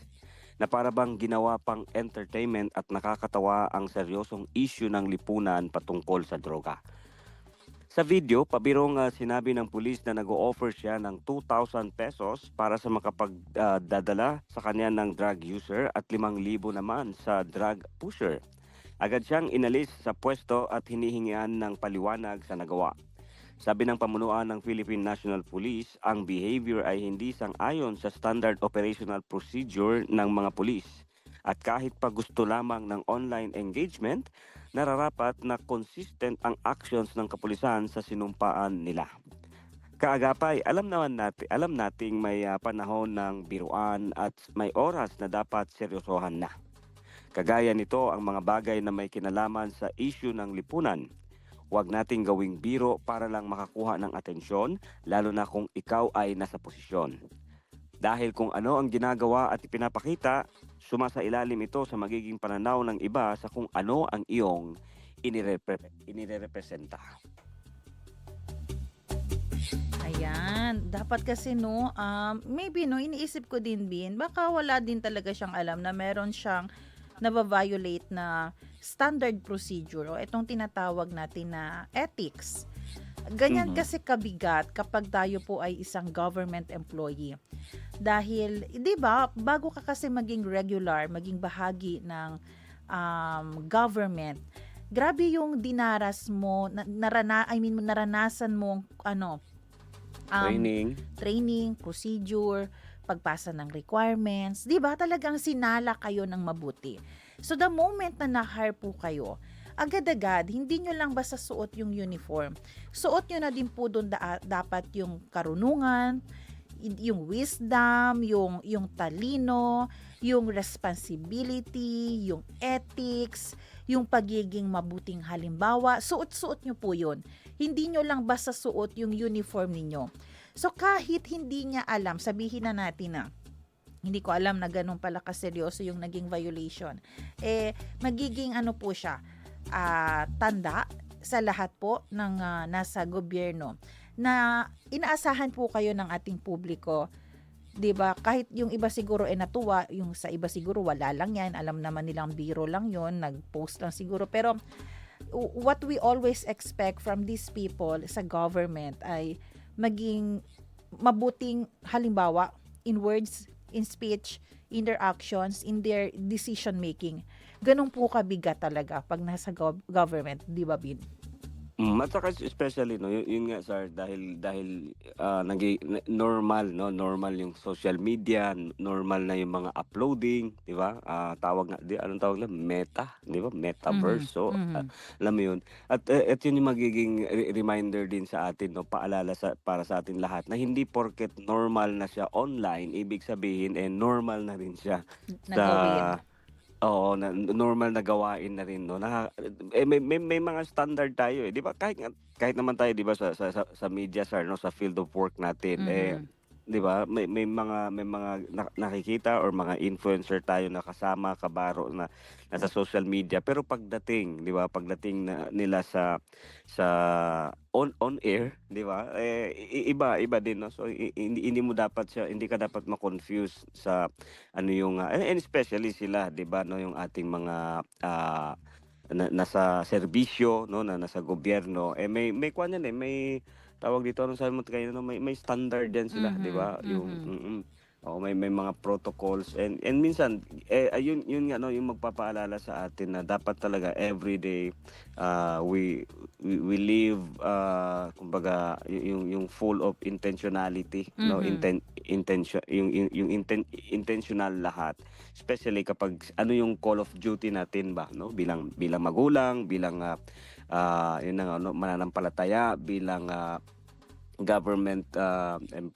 S7: na para bang ginawa pang entertainment at nakakatawa ang seryosong issue ng lipunan patungkol sa droga. Sa video, pabirong sinabi ng pulis na nag-o-offer siya ng 2,000 pesos para sa makapagdadala sa kanya ng drug user at 5,000 naman sa drug pusher. Agad siyang inalis sa pwesto at hinihingian ng paliwanag sa nagawa. Sabi ng pamunuan ng Philippine National Police, ang behavior ay hindi sang-ayon sa standard operational procedure ng mga pulis. At kahit pa gusto lamang ng online engagement, nararapat na consistent ang actions ng kapulisan sa sinumpaan nila. Kaagapay, alam nating may panahon ng biruan at may oras na dapat seryosohan na. Kagaya nito ang mga bagay na may kinalaman sa issue ng lipunan. Huwag nating gawing biro para lang makakuha ng atensyon, lalo na kung ikaw ay nasa posisyon. Dahil kung ano ang ginagawa at ipinapakita, sumasailalim ito sa magiging pananaw ng iba sa kung ano ang iyong inirepresenta.
S6: Ayan, dapat kasi maybe iniisip ko din baka wala din talaga siyang alam na meron siyang nababiolate na standard procedure o itong tinatawag natin na ethics. Ganyan
S7: Mhm.
S6: kasi kabigat kapag tayo po ay isang government employee. Dahil, 'di ba, bago ka kasi maging regular, maging bahagi ng government, grabe yung dinaras mo, naranasan mo um,
S7: Training.
S6: training, procedure, pagpasa ng requirements, 'di ba? Talagang sinala kayo ng mabuti. So the moment na na-hire po kayo, agad-agad, hindi nyo lang basta suot yung uniform. Suot nyo na din po doon dapat yung karunungan, yung wisdom, yung talino, yung responsibility, yung ethics, yung pagiging mabuting halimbawa. Suot-suot nyo po yun. Hindi nyo lang basta suot yung uniform ninyo. So kahit hindi niya alam, sabihin na natin na, hindi ko alam na ganun pala kaseryoso yung naging violation. Magiging po siya, tanda sa lahat po ng nasa gobyerno na inaasahan po kayo ng ating publiko. 'Di ba? Kahit yung iba siguro natuwa, yung sa iba siguro wala lang yan, alam naman nilang biro lang yon, nag-post lang siguro, pero what we always expect from these people sa government ay maging mabuting halimbawa in words, in speech, in their actions, in their decision making. Ganun po kabigat talaga pag nasa government, di ba, Bin?
S7: At saka especially yun nga sir, dahil normal yung social media, normal na yung mga uploading, di ba? Anong tawag na meta, di ba? Metaverse. So alam mo yun. At yun yung magiging reminder din sa atin, no, paalala para sa atin lahat na hindi porket normal na siya online, ibig sabihin normal na rin siya
S6: Nagawin.
S7: Oo, normal na gawain na rin, no. May mga standard tayo, 'di ba? Kahit naman tayo, 'di ba, sa media sir, no, sa field of work natin, 'di ba? May mga nakikita or mga influencer tayo na kasama, kabaro na nasa social media. Pero pagdating, 'di ba? Nila sa on air, 'di ba? Iba din, no. So hindi ka dapat ma-confuse sa ano yung and especially sila, 'di ba, no, yung ating mga nasa serbisyo, no, na nasa gobyerno, may kuwan yan, may tawag dito, anong sabi mo kanina, no, may standard yan sila, 'di ba? May mga protocols, and minsan yun nga, no, yung magpapaalala sa atin na dapat talaga everyday we live kumbaga yung full of intentionality, no, intentional lahat, especially kapag yung call of duty natin ba, no, bilang magulang, bilang yun na nga, no, mananampalataya, bilang government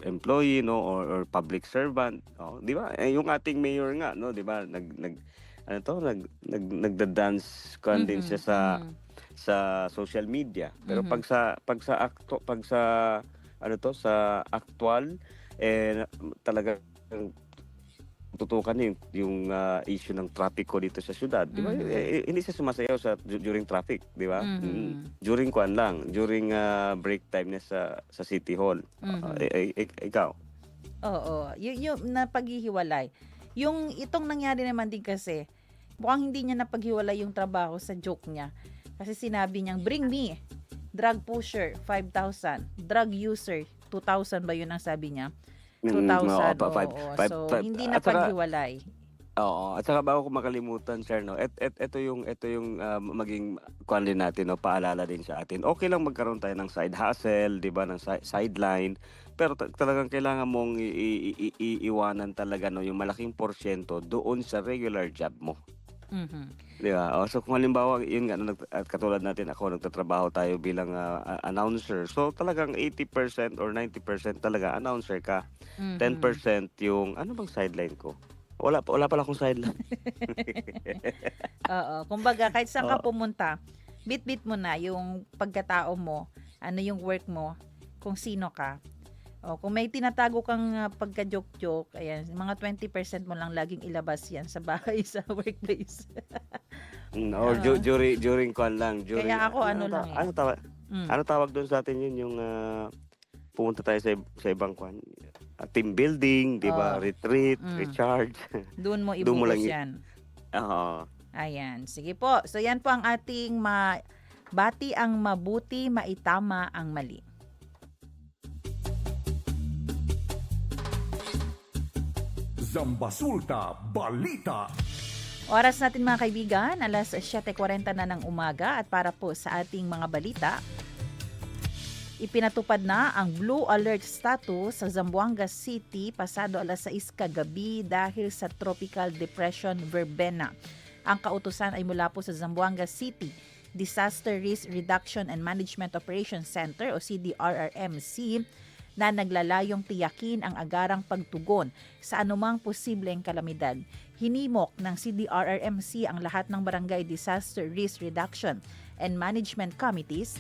S7: employee, no, or public servant, oh, 'di ba? Yung ating mayor nga, no, 'di ba, nagda-dance din siya sa social media. Pero pag sa actual talaga tutukan yung issue ng trapiko dito sa syudad, di ba? Hindi siya sumasayaw during traffic, di ba? During break time niya sa City Hall. Ikaw?
S6: Oo, yung napaghihiwalay. Yung itong nangyari naman din kasi, mukhang hindi niya napaghiwalay yung trabaho sa joke niya. Kasi sinabi niyang, bring me, drug pusher, 5,000, drug user, 2,000 ba yun ang sabi niya? 2,000, oo. So, hindi napaghiwalay.
S7: Oo, at saka bago ko makalimutan, sir, no, ito yung maging kuan din natin, no, paalala din sa atin. Okay lang magkaroon tayo ng side hustle, 'di ba, ng sideline, pero talagang kailangan mong iiwanan talaga, no, yung malaking porsyento doon sa regular job mo. Di ba? So kung halimbawa, yun nga, katulad natin, ako nagtatrabaho tayo bilang announcer. So talagang 80% or 90% talaga announcer ka. 10% yung, ano bang sideline ko? Wala pala akong sideline.
S6: Oo, kumbaga kahit saan ka pumunta, bit-bit mo na yung pagkatao mo, ano yung work mo, kung sino ka. Kung may tinatago kang pagka-joke-joke, ayan, mga 20% mo lang laging ilabas yan sa bahay, sa workplace.
S7: Or during kwan lang.
S6: Kaya ako lang eh.
S7: Ano tawag doon sa atin yun, yung pumunta tayo sa ibang kwan? Team building, di ba? Retreat, recharge.
S6: Doon mo
S7: Doon mo
S6: ibuhos
S7: lang
S6: yan.
S7: Oo.
S6: Ayan, sige po. So yan po ang ating Bati ang mabuti, maitama ang mali.
S1: Zambasulta Balita.
S6: Oras natin mga kaibigan, alas 7:40 na ng umaga at para po sa ating mga balita, ipinatupad na ang Blue Alert status sa Zamboanga City pasado alas 6 kagabi dahil sa Tropical Depression Verbena. Ang kautusan ay mula po sa Zamboanga City Disaster Risk Reduction and Management Operations Center o CDRRMC na naglalayong tiyakin ang agarang pagtugon sa anumang posibleng kalamidad. Hinimok ng CDRRMC ang lahat ng Barangay Disaster Risk Reduction and Management Committees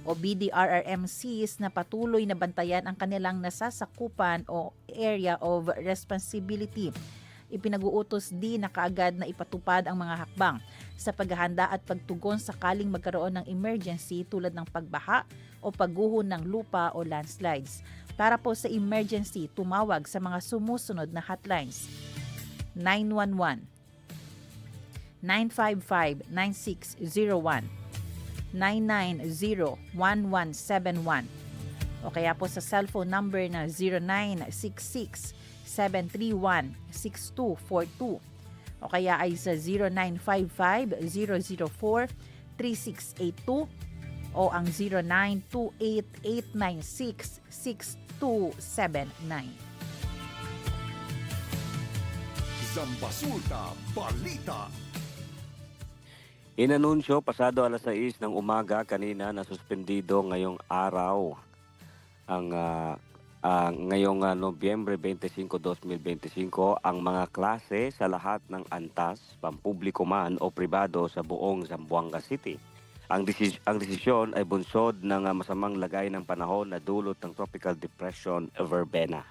S6: o BDRRMCs na patuloy na bantayan ang kanilang nasasakupan o area of responsibility. Ipinag-uutos din na kaagad na ipatupad ang mga hakbang sa paghahanda at pagtugon sakaling magkaroon ng emergency tulad ng pagbaha o pagguho ng lupa o landslides. Para po sa emergency, tumawag sa mga sumusunod na hotlines: 911, 955-9601, 990-1171 o kaya po sa cellphone number na 0966-731-6242 o kaya ay sa 0955-004-3682 o ang 0928-896-6279.
S1: Zambasulta Balita.
S7: Inanunsyo pasado alas 6 ng umaga kanina na suspendido ngayong araw ang ngayong Nobyembre 25, 2025 ang mga klase sa lahat ng antas, pampubliko man o pribado sa buong Zamboanga City. Ang desisyon ay bunsod ng masamang lagay ng panahon na dulot ng Tropical Depression Verbena.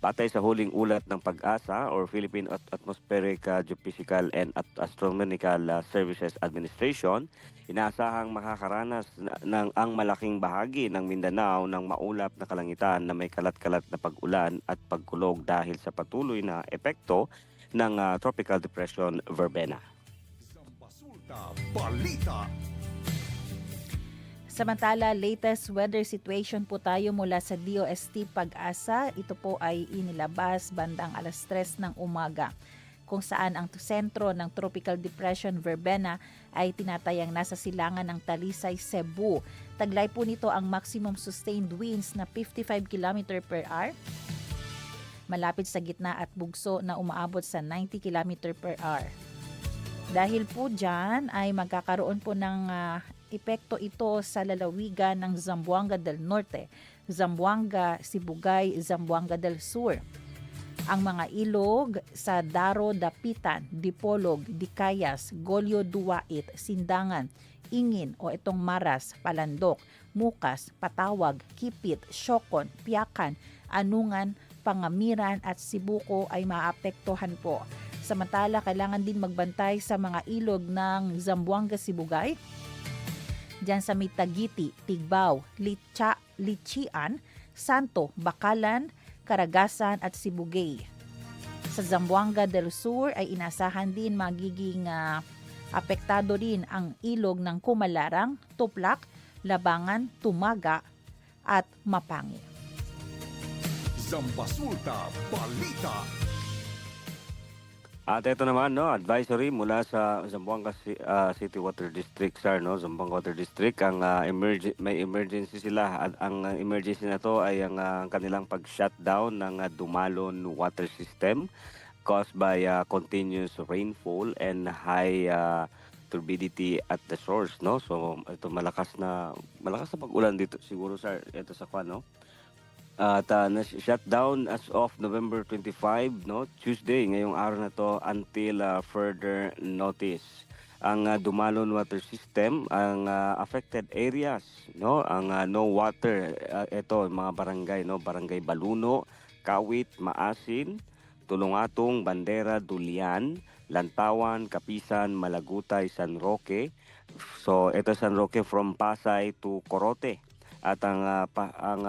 S7: Batay sa huling ulat ng PAG-ASA or Philippine Atmospheric Geophysical and Astronomical Services Administration, inaasahang makakaranas ng ang malaking bahagi ng Mindanao ng maulap na kalangitan na may kalat-kalat na pag-ulan at pagkulog dahil sa patuloy na epekto ng Tropical Depression Verbena.
S1: Zambasulta Balita.
S6: Samantala, latest weather situation po tayo mula sa DOST Pag-asa. Ito po ay inilabas bandang alas 3 ng umaga, kung saan ang sentro ng Tropical Depression Verbena ay tinatayang nasa silangan ng Talisay, Cebu. Taglay po nito ang maximum sustained winds na 55 km per hour, malapit sa gitna at bugso na umaabot sa 90 km per hour. Dahil po dyan ay magkakaroon po ng epekto ito sa lalawigan ng Zamboanga del Norte, Zamboanga, Sibugay, Zamboanga del Sur. Ang mga ilog sa Daro, Dapitan, Dipolog, Dicayas, Golyo, Duwait, Sindangan, Ingin o itong Maras, Palandok, Mukas, Patawag, Kipit, Siokon, Piakan, Anungan, Pangamiran at Sibuko ay maapektuhan po. Samantala, kailangan din magbantay sa mga ilog ng Zamboanga, Sibugay, diyan sa Mitagiti, Tigbao, Lichian, Santo, Bakalan, Karagasan at Sibugay. Sa Zamboanga del Sur ay inasahan din magiging apektado rin ang ilog ng Kumalarang, Tuplak, Labangan, Tumaga at Mapangi.
S1: Zambasulta Balita.
S7: At ito naman, advisory mula sa Zamboanga City Water District, sir, Zamboanga Water District. Ang may emergency sila. At ang emergency na to ay ang kanilang pag-shutdown ng Dumalon water system caused by continuous rainfall and high turbidity at the source, So ito malakas na pag-ulan dito siguro, sir. Ito sa At na-shutdown as of November 25, Tuesday, ngayong araw na to until further notice. Ang Dumalon water system, ang affected areas, ang no water, ito mga barangay, Barangay Baluno, Kawit, Maasin, Tulungatong, Bandera, Dulian, Lantawan, Kapisan, Malagutay, San Roque. So ito San Roque from Pasay to Corote. At ang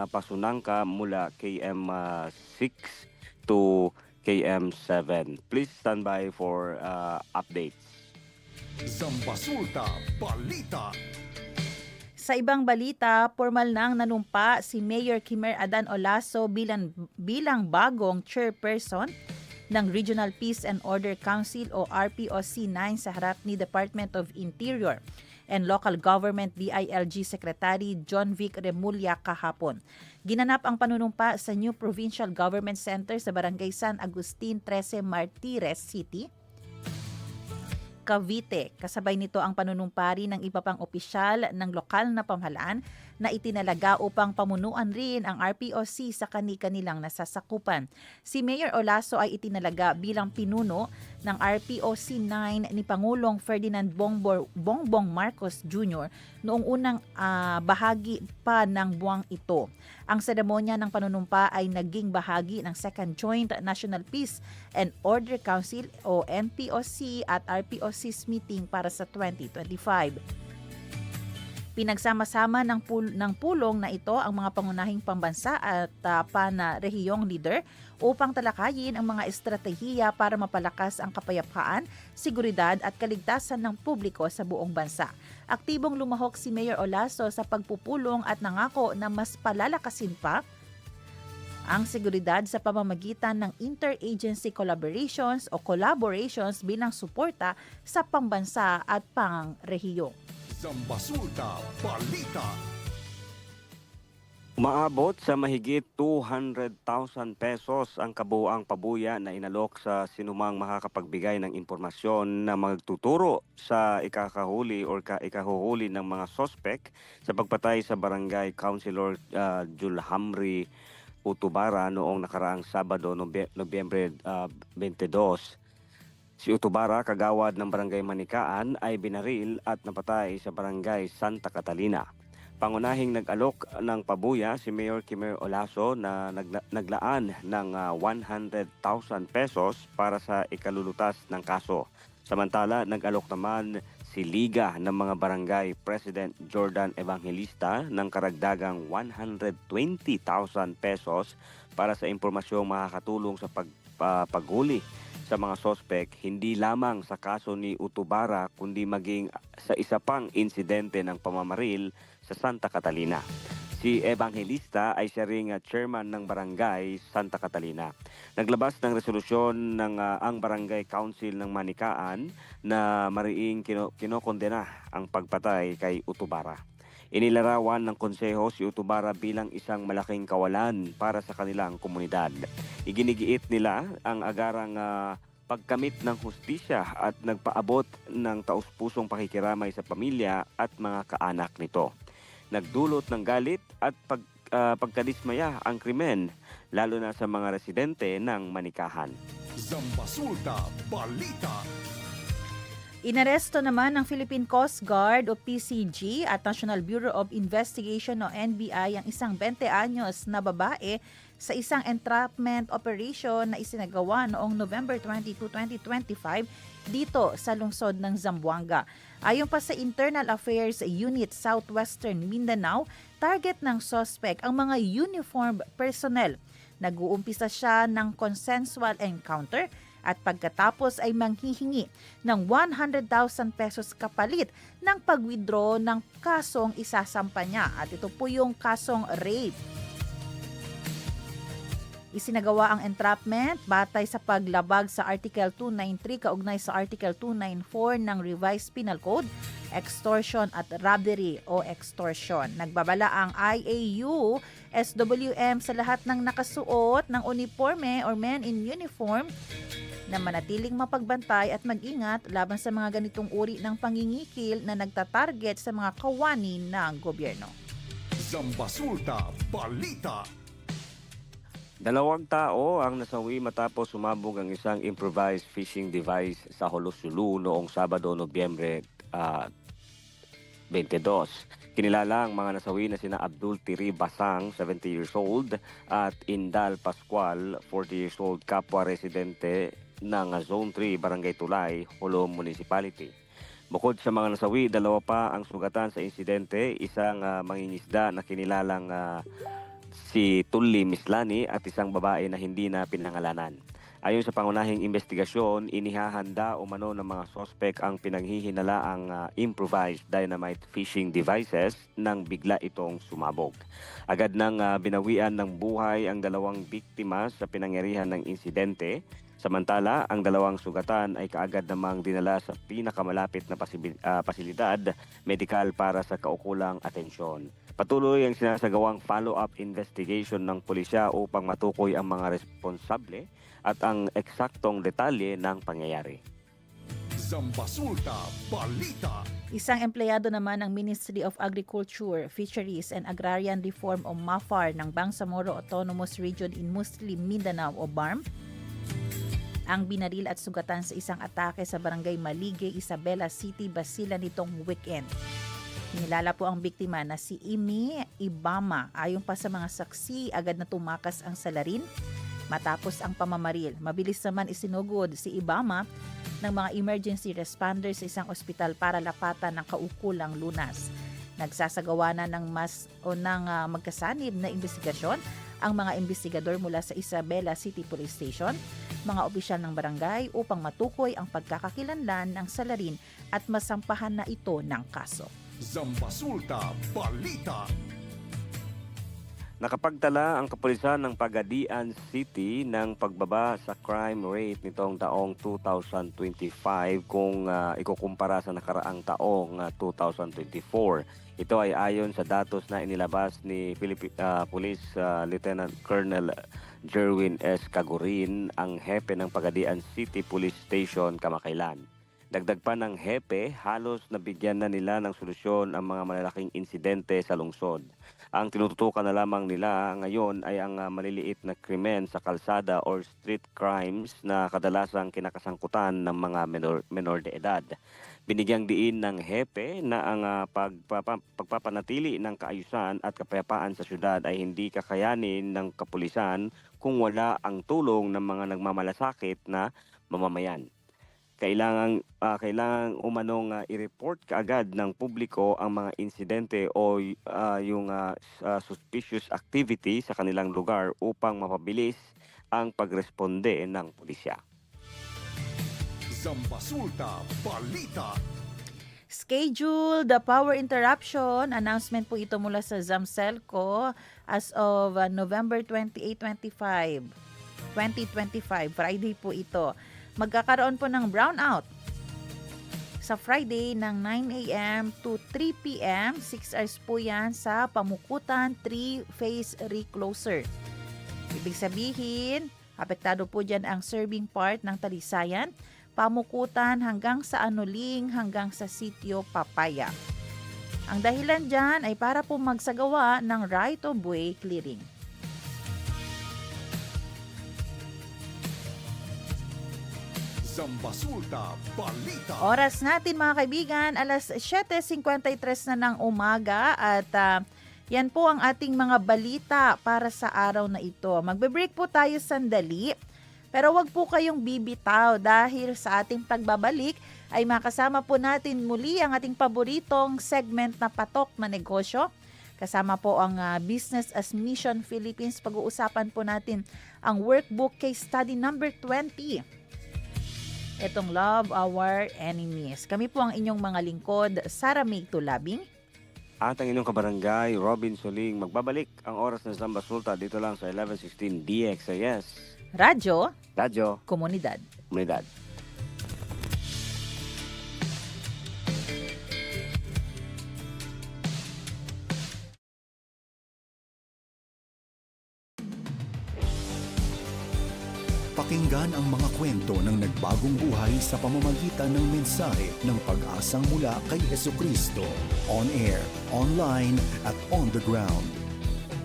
S7: Pasunangka mula KM6 to KM7. Please stand by for updates.
S1: Zambasulta Balita.
S6: Sa ibang balita, formal nang nanumpa si Mayor Kimer Adan Olaso bilang bagong chairperson ng Regional Peace and Order Council o RPOC 9 sa harap ni Department of Interior and Local Government DILG Secretary John Vic Remulla kahapon. Ginanap ang panunumpa sa New Provincial Government Center sa Barangay San Agustin 13 Martires City, Cavite. Kasabay nito ang panunumpari ng iba pang opisyal ng lokal na pamahalaan na itinalaga upang pamunuan rin ang RPOC sa kani-kanilang nasasakupan. Si Mayor Olaso ay itinalaga bilang pinuno ng RPOC 9 ni Pangulong Ferdinand Bongbong Marcos Jr. noong unang bahagi pa ng buwang ito. Ang seremonya ng panunumpa ay naging bahagi ng Second Joint National Peace and Order Council o NPOC at RPOC's meeting para sa 2025. Pinagsama-sama ng pulong na ito ang mga pangunahing pambansa at pana-rehiyong leader upang talakayin ang mga estratehiya para mapalakas ang kapayapaan, seguridad at kaligtasan ng publiko sa buong bansa. Aktibong lumahok si Mayor Olaso sa pagpupulong at nangako na mas palalakasin pa ang seguridad sa pamamagitan ng interagency collaborations o collaborations bilang suporta sa pambansa at pang-rehiyon.
S1: Zambasulta Balita.
S7: Umaabot sa mahigit 200,000 pesos ang kabuuang pabuya na inalok sa sinumang makakapagbigay ng impormasyon na magtuturo sa ikakahuli o ikahuhuli ng mga sospek sa pagpatay sa barangay Councilor Julhamri Utubara noong nakaraang Sabado, Nobyembre 22. Si Utubara, kagawad ng Barangay Manikaan, ay binaril at napatay sa Barangay Santa Catalina. Pangunahing nag-alok ng pabuya si Mayor Kimer Olaso na naglaan ng 100,000 pesos para sa ikalulutas ng kaso. Samantala, nag-alok naman si Liga ng mga Barangay President Jordan Evangelista ng karagdagang 120,000 pesos para sa impormasyong makakatulong sa paghuli sa mga sospek, hindi lamang sa kaso ni Utubara kundi maging sa isa pang insidente ng pamamaril sa Santa Catalina. Si Evangelista ay siya ring chairman ng Barangay Santa Catalina. Naglabas ng resolusyon ng ang Barangay Council ng Manikaan na mariing kinokondena ang pagpatay kay Utubara. Inilarawan ng konseho si Utubara bilang isang malaking kawalan para sa kanilang komunidad. Iginigiit nila ang agarang pagkamit ng hustisya at nagpaabot ng taus-pusong pakikiramay sa pamilya at mga kaanak nito. Nagdulot ng galit at pagkadismaya ang krimen, lalo na sa mga residente ng Manikahan.
S1: Zambasulta Balita.
S6: Inaresto naman ng Philippine Coast Guard o PCG at National Bureau of Investigation o NBI ang isang 20 anyos na babae sa isang entrapment operation na isinagawa noong November 22, 2025 dito sa lungsod ng Zamboanga. Ayon pa sa Internal Affairs Unit Southwestern Mindanao, target ng suspect ang mga uniformed personnel. Nag-uumpisa siya ng consensual encounter at pagkatapos ay manghihingi ng 100,000 pesos kapalit ng pag-withdraw ng kasong isasampa niya. At ito po yung kasong rape. Isinagawa ang entrapment batay sa paglabag sa Article 293 kaugnay sa Article 294 ng Revised Penal Code, extortion at robbery o extortion. Nagbabala ang IAU SWM sa lahat ng nakasuot ng uniforme or men in uniform na manatiling mapagbantay at mag-ingat laban sa mga ganitong uri ng pangingikil na nagtatarget sa mga kawani ng gobyerno.
S1: Zambasulta Balita.
S7: 2 tao ang nasawi matapos sumabog ang isang improvised fishing device sa Holosulu noong Sabado, Nobyembre 22. Kinilala ang mga nasawi na sina Abdul Tiri Basang, 70 years old, at Indal Pascual, 40 years old, kapwa residente ng Zone 3, Barangay Tulay, Jolo Municipality. Bukod sa mga nasawi, 2 pa ang sugatan sa insidente, isang mangingisda na kinilalang si Tulli Mislani at isang babae na hindi na pinangalanan. Ayon sa pangunahing investigasyon, inihahanda umano ng mga sospek ang pinaghihinalaang improvised dynamite fishing devices nang bigla itong sumabog. Agad nang binawian ng buhay ang dalawang biktima sa pinangyarihan ng insidente. Samantala, ang dalawang sugatan ay kaagad namang dinala sa pinakamalapit na pasilidad medikal para sa kaukulang atensyon. Patuloy ang sinasagawang follow-up investigation ng pulisya upang matukoy ang mga responsable at ang eksaktong detalye ng pangyayari.
S1: Zambasulta Balita.
S6: Isang empleyado naman ng Ministry of Agriculture, Fisheries and Agrarian Reform o MAFAR ng Bangsamoro Autonomous Region in Muslim Mindanao o BARM ang binaril at sugatan sa isang atake sa barangay Malige, Isabela City, Basilan nitong weekend. Nilala po ang biktima na si Imi Ibama. Ayon pa sa mga saksi, agad na tumakas ang salarin matapos ang pamamaril. Mabilis naman isinugod si Ibama ng mga emergency responders sa isang ospital para lapatan ng kaukulang lunas. Nagsasagawa na ng magkasanib na investigasyon ang mga investigador mula sa Isabela City Police Station, mga opisyal ng barangay upang matukoy ang pagkakakilanlan ng salarin at masampahan na ito ng kaso.
S1: Zambasulta Balita.
S7: Nakapagtala ang kapulisan ng Pagadian City ng pagbaba sa crime rate nitong taong 2025 kung ikukumpara sa nakaraang taong 2024. Ito ay ayon sa datos na inilabas ni Police Lieutenant Colonel Jerwin S. Cagurin, ang hepe ng Pagadian City Police Station kamakailan. Dagdag pa ng hepe, halos nabigyan na nila ng solusyon ang mga malalaking insidente sa lungsod. Ang tinututukan na lamang nila ngayon ay ang maliliit na krimen sa kalsada or street crimes na kadalasang kinakasangkutan ng mga menor de edad. Binigyang diin ng hepe na ang pagpapanatili ng kaayusan at kapayapaan sa syudad ay hindi kakayanin ng kapulisan kung wala ang tulong ng mga nagmamalasakit na mamamayan. Kailangan umanong i-report kaagad ng publiko ang mga insidente o yung suspicious activity sa kanilang lugar upang mapabilis ang pagresponde ng pulisya.
S1: Zambasulta Balita.
S6: Schedule the power interruption. Announcement po ito mula sa Zamselco as of November 28, 2025. Friday po ito. Magkakaroon po ng brownout sa Friday ng 9 a.m. to 3 p.m. 6 hours po yan sa Pamukutan 3-phase recloser. Ibig sabihin, apektado po dyan ang serving part ng Talisayan, Pamukutan hanggang sa Anuling hanggang sa Sitio Papaya. Ang dahilan dyan ay para po magsagawa ng right-of-way clearing.
S1: Zambasulta Balita.
S6: Oras natin mga kaibigan, alas 7:53 na ng umaga at yan po ang ating mga balita para sa araw na ito. Magbe-break po tayo sandali, pero wag po kayong bibitaw dahil sa ating pagbabalik ay makasama po natin muli ang ating paboritong segment na Patok na Negosyo. Kasama po ang Business as Mission Philippines. Pag-uusapan po natin ang workbook case study number 20. Itong Love Our Enemies. Kami po ang inyong mga lingkod, Sara May Tulabing.
S7: At ang inyong kabarangay, Robin Soling. Magbabalik ang oras ng Zambasulta dito lang sa 1116 DXIS.
S6: Radyo,
S7: Komunidad.
S3: Pakinggan ang mga kwento ng nagbagong buhay sa pamamagitan ng mensahe ng pag-asang mula kay Hesukristo. On air, online, at on the ground.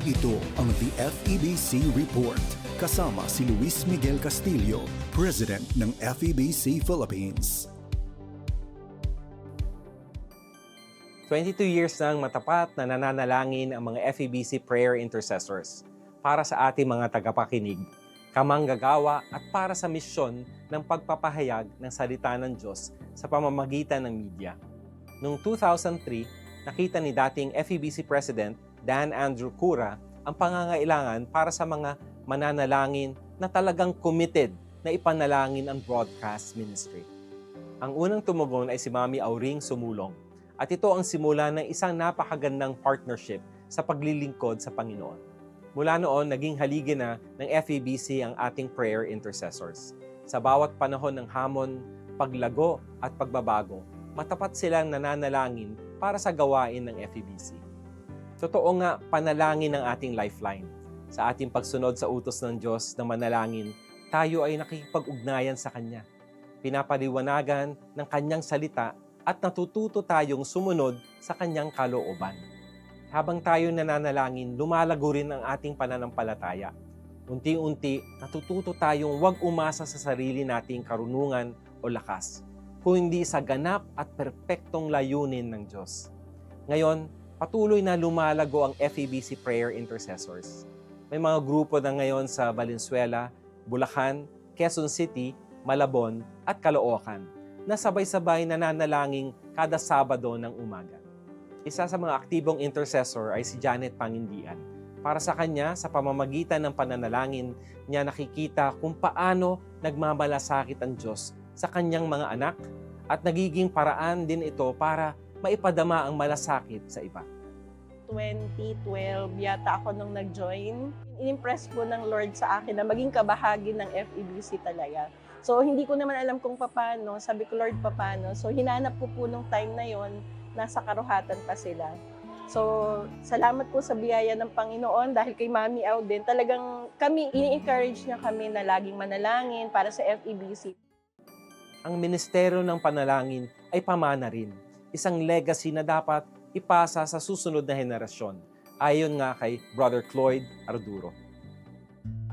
S3: Ito ang The FEBC Report. Kasama si Luis Miguel Castillo, President ng FEBC Philippines.
S8: 22 years nang matapat na nananalangin ang mga FEBC prayer intercessors para sa ating mga tagapakinig, kamanggagawa at para sa misyon ng pagpapahayag ng salita ng Diyos sa pamamagitan ng media. Noong 2003, nakita ni dating FEBC President Dan Andrew Cura ang pangangailangan para sa mga mananalangin na talagang committed na ipanalangin ang broadcast ministry. Ang unang tumugon ay si Mami Auring Sumulong at ito ang simula ng isang napakagandang partnership sa paglilingkod sa Panginoon. Mula noon, naging haligi na ng FEBC ang ating prayer intercessors. Sa bawat panahon ng hamon, paglago at pagbabago, matapat silang nananalangin para sa gawain ng FEBC. Totoo nga, panalangin ang ating lifeline. Sa ating pagsunod sa utos ng Diyos na manalangin, tayo ay nakikipag-ugnayan sa Kanya. Pinapaliwanagan ng Kanyang salita at natututo tayong sumunod sa Kanyang kalooban. Habang tayo nananalangin, lumalago rin ang ating pananampalataya. Unti-unti, natututo tayong huwag umasa sa sarili nating karunungan o lakas, kundi sa ganap at perpektong layunin ng Diyos. Ngayon, patuloy na lumalago ang FEBC Prayer Intercessors. May mga grupo na ngayon sa Valenzuela, Bulacan, Quezon City, Malabon at Caloocan na sabay-sabay nananalangin kada Sabado ng umaga. Isa sa mga aktibong intercessor ay si Janet Pangindian. Para sa kanya, sa pamamagitan ng pananalangin, niya nakikita kung paano nagmamalasakit ang Diyos sa kanyang mga anak at nagiging paraan din ito para maipadama ang malasakit sa iba.
S9: 2012 yata ako nung nag-join. Inimpress po ng Lord sa akin na maging kabahagi ng FEBC talaga. So, hindi ko naman alam kung paano. Sabi ko, Lord, paano? So, hinanap ko po nung time na yon, nasa Karuhatan pa sila. So, salamat po sa biyaya ng Panginoon dahil kay Mami Au din. Talagang kami, ini-encourage niya kami na laging manalangin para sa FEBC.
S8: Ang ministeryo ng panalangin ay pamana rin. Isang legacy na dapat ipasa sa susunod na henerasyon. Ayon nga kay Brother Cloyd Arduro.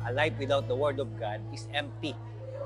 S10: A life without the Word of God is empty.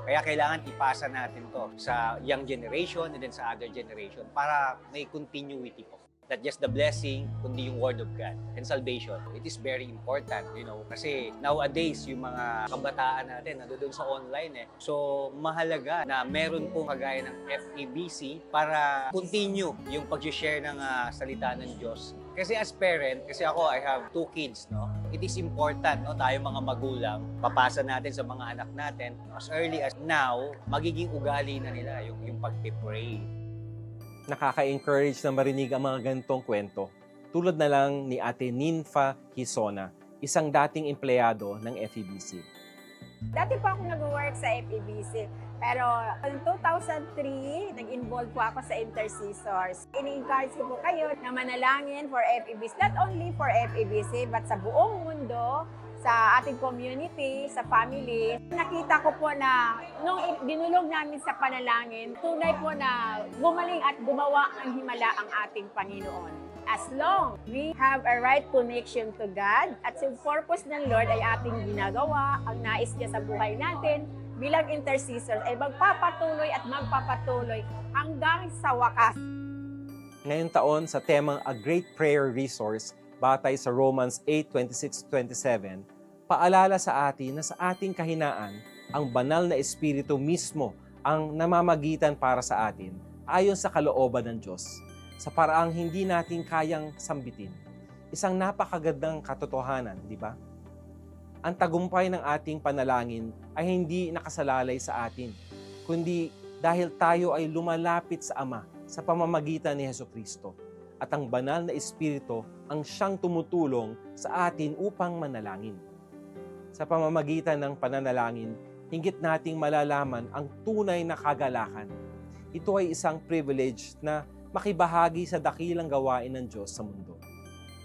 S10: Kaya kailangan ipasa natin to sa young generation and then sa other generation para may continuity po. Not just the blessing, kundi yung Word of God and salvation. It is very important, kasi nowadays, yung mga kabataan natin, nandoon sa online So, mahalaga na meron pong kagaya ng FEBC para continue yung pag-share ng salita ng Diyos. Kasi as parent, kasi ako, I have 2 kids, It is important, tayo mga magulang, papasa natin sa mga anak natin. As early as now, magiging ugali na nila yung pag-pray.
S8: Nakaka-encourage na marinig ang mga ganitong kwento. Tulad na lang ni Ate Ninfa Hisona, isang dating empleyado ng FEBC.
S11: Dati po ako nag-work sa FEBC, pero in 2003, nag-involve po ako sa intercessors. Ini-encourage ko po kayo na manalangin for FEBC, not only for FEBC, but sa buong mundo, sa ating community, sa family. Nakita ko po na nung dinulog namin sa panalangin, tunay po na gumaling at gumawa ang himala ang ating Panginoon. As long we have a right connection to God at yung purpose ng Lord ay ating ginagawa, ang nais niya sa buhay natin bilang intercessor ay magpapatuloy at magpapatuloy hanggang sa wakas.
S8: Ngayong taon sa temang A Great Prayer Resource, batay sa Romans 8:26-27, paalala sa atin na sa ating kahinaan, ang banal na Espiritu mismo ang namamagitan para sa atin ayon sa kalooban ng Diyos, sa paraang hindi natin kayang sambitin. Isang napakagandang katotohanan, di ba? Ang tagumpay ng ating panalangin ay hindi nakasalalay sa atin, kundi dahil tayo ay lumalapit sa Ama sa pamamagitan ni Hesukristo. At ang banal na Espiritu ang siyang tumutulong sa atin upang manalangin. Sa pamamagitan ng pananalangin, higit nating malalaman ang tunay na kagalakan. Ito ay isang privilege na makibahagi sa dakilang gawain ng Diyos sa mundo.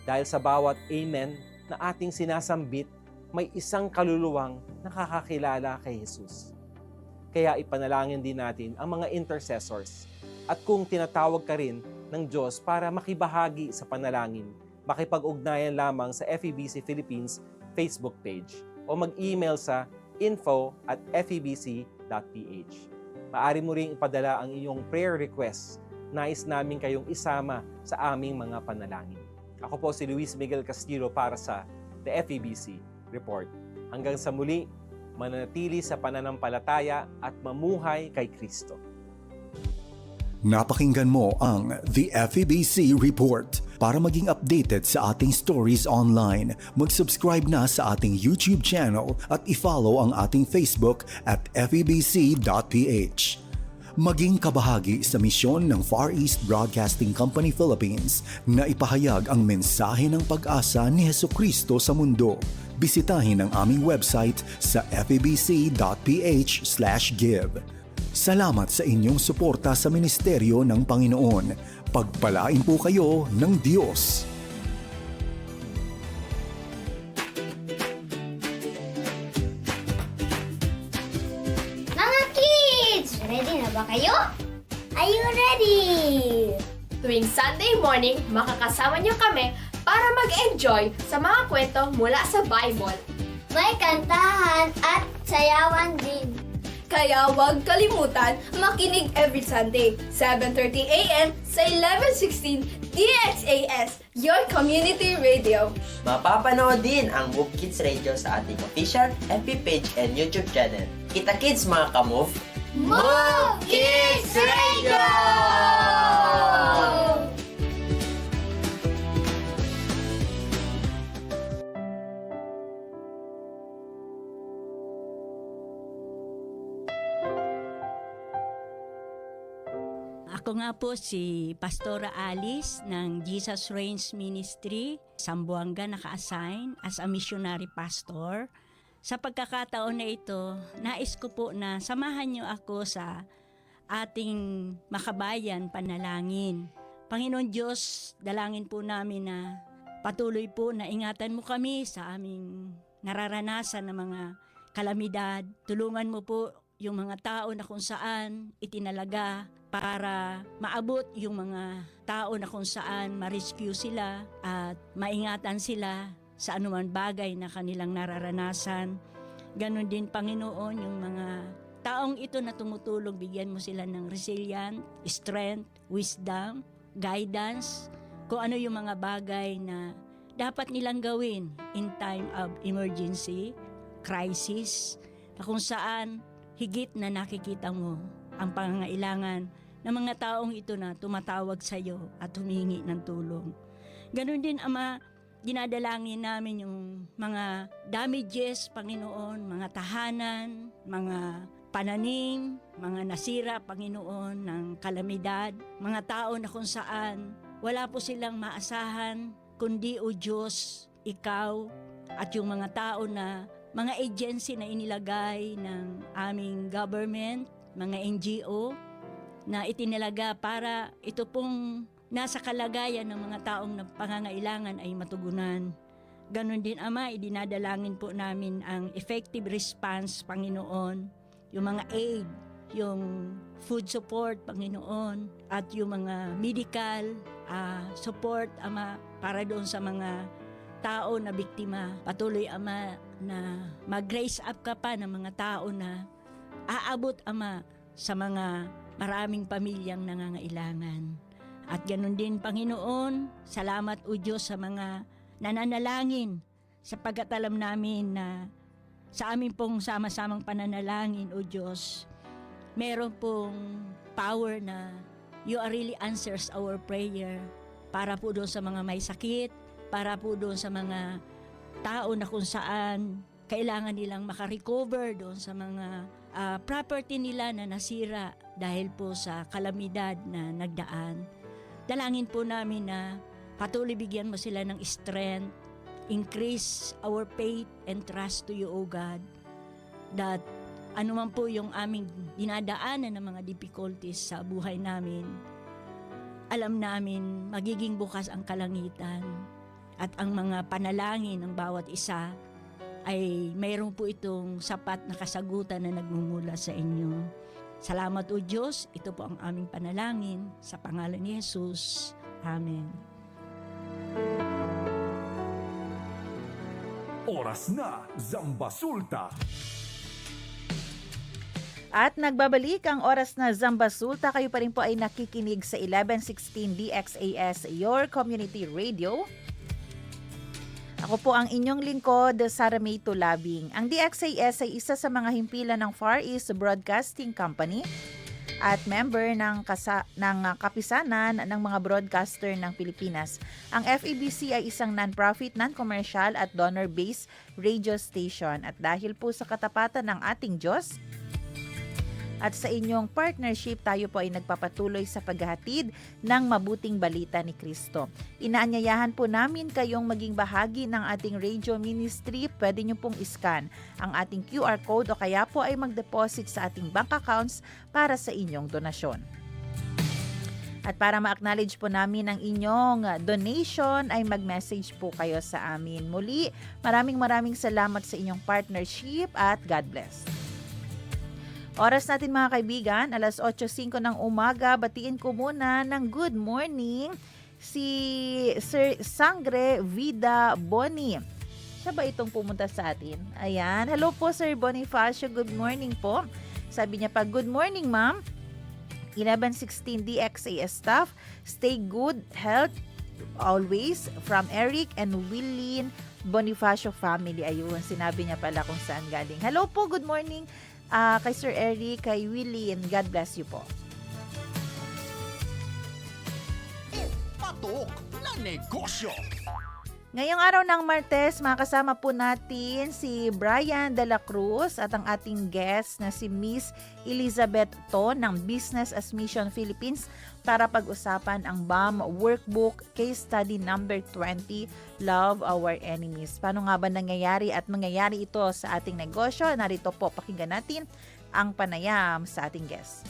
S8: Dahil sa bawat amen na ating sinasambit, may isang kaluluwang nakakakilala kay Jesus. Kaya ipanalangin din natin ang mga intercessors. At kung tinatawag ka rin ng Diyos para makibahagi sa panalangin, makipag-ugnayan lamang sa FEBC Philippines Facebook page o mag-email sa info@febc.ph. Maaari mo ring ipadala ang iyong prayer requests. Nais namin kayong isama sa aming mga panalangin. Ako po si Luis Miguel Castillo para sa The FEBC Report. Hanggang sa muli, mananatili sa pananampalataya at mamuhay kay Kristo.
S3: Napakinggan mo ang The FEBC Report. Para maging updated sa ating stories online, mag-subscribe na sa ating YouTube channel at i-follow ang ating Facebook at febc.ph. Maging kabahagi sa misyon ng Far East Broadcasting Company Philippines na ipahayag ang mensahe ng pag-asa ni Hesukristo sa mundo. Bisitahin ang aming website sa febc.ph/give. Salamat sa inyong suporta sa ministeryo ng Panginoon. Pagpalain po kayo ng Diyos.
S12: Mga kids! Ready na ba kayo? Are you ready?
S13: Tuwing Sunday morning, makakasama niyo kami para mag-enjoy sa mga kwento mula sa Bible.
S12: May kantahan at sayawan din.
S13: Kaya huwag kalimutan makinig every Sunday, 7:30 a.m. sa 1116 DXAS, your community radio.
S14: Mapapanood din ang Move Kids Radio sa ating official FB page and YouTube channel. Kita kids mga ka-move!
S12: Move Kids Radio!
S15: Ako nga po si Pastora Alice ng Jesus Reigns Ministry, Zamboanga, naka-assign as a missionary pastor. Sa pagkakataon na ito, nais ko po na samahan niyo ako sa ating makabayan panalangin. Panginoon Diyos, dalangin po namin na patuloy po na ingatan mo kami sa aming nararanasan ng mga kalamidad. Tulungan mo po yung mga tao na kung saan itinalaga para maabot yung mga tao na kung saan ma-rescue sila at maingatan sila sa anuman bagay na kanilang nararanasan. Ganon din, Panginoon, yung mga taong ito na tumutulong, bigyan mo sila ng resilient, strength, wisdom, guidance, kung ano yung mga bagay na dapat nilang gawin in time of emergency, crisis, na kung saan higit na nakikita mo ang pangangailangan ng mga taong ito na tumatawag sa iyo at humingi ng tulong. Ganon din, Ama, dinadalangin namin yung mga damages, Panginoon, mga tahanan, mga pananim, mga nasira, Panginoon, ng kalamidad, mga tao na kung saan wala po silang maasahan, kundi o Diyos, Ikaw, at yung mga tao na mga agency na inilagay ng aming government, mga NGO, na itinalaga para ito pong nasa kalagayan ng mga taong pangangailangan ay matugunan. Ganon din, Ama, idinadalangin po namin ang effective response, Panginoon, yung mga aid, yung food support, Panginoon, at yung mga medical support, Ama, para doon sa mga tao na biktima. Patuloy, Ama, na mag-raise up ka pa ng mga tao na aabot, Ama, sa mga maraming pamilyang nangangailangan. At ganun din, Panginoon, salamat o Diyos sa mga nananalangin, sapagkat alam namin na sa amin pong sama-samang pananalangin o Diyos, meron pong power na you are really answers our prayer para po doon sa mga may sakit, para po doon sa mga tao na kung saan kailangan nilang makarecover doon sa mga property nila na nasira dahil po sa kalamidad na nagdaan. Dalangin po namin na patuloy bigyan mo sila ng strength, increase our faith and trust to you, O God, that anuman po yung aming dinadaanan ng mga difficulties sa buhay namin, alam namin magiging bukas ang kalangitan at ang mga panalangin ng bawat isa ay mayroon po itong sapat na kasagutan na nagmumula sa inyo. Salamat o Diyos, ito po ang aming panalangin sa pangalan ni Jesus. Amen.
S1: Oras na, Zambasulta!
S6: At nagbabalik ang oras na Zambasulta. Kayo pa rin po ay nakikinig sa 1116 DXAS, your community radio. Ako po ang inyong lingkod, Sara May Tulabing. Ang DXAS ay isa sa mga himpilan ng Far East Broadcasting Company at member ng kapisanan ng mga broadcaster ng Pilipinas. Ang FEBC ay isang non-profit, non-commercial at donor-based radio station. At dahil po sa katapatan ng ating Diyos at sa inyong partnership, tayo po ay nagpapatuloy sa paghahatid ng mabuting balita ni Kristo. Inaanyayahan po namin kayong maging bahagi ng ating radio ministry. Pwede nyo pong iscan ang ating QR code o kaya po ay mag-deposit sa ating bank accounts para sa inyong donasyon. At para ma-acknowledge po namin ang inyong donation ay mag-message po kayo sa amin. Muli, maraming salamat sa inyong partnership at God bless. Oras natin mga kaibigan, alas 8:05 ng umaga. Batiin ko muna ng good morning si Sir Sangre Vida Boni. Siya ba itong pumunta sa atin? Ayan. Hello po Sir Bonifacio, good morning po. Sabi niya pa, good morning ma'am. 1116 DXA staff, stay good health always from Eric and Willin Bonifacio family. Ayun, sinabi niya pala kung saan galing. Hello po, good morning. Kay Sir Eric, kay Willie, and God bless you po.
S1: Patok na negosyo.
S6: Ngayong araw ng Martes, makasama po natin si Brian de la Cruz at ang ating guest na si Miss Elizabeth To ng Business as Mission Philippines para pag-usapan ang BAM Workbook Case Study number 20, Love Our Enemies. Paano nga ba nangyayari at mangyayari ito sa ating negosyo? Narito po, pakinggan natin ang panayam sa ating guest.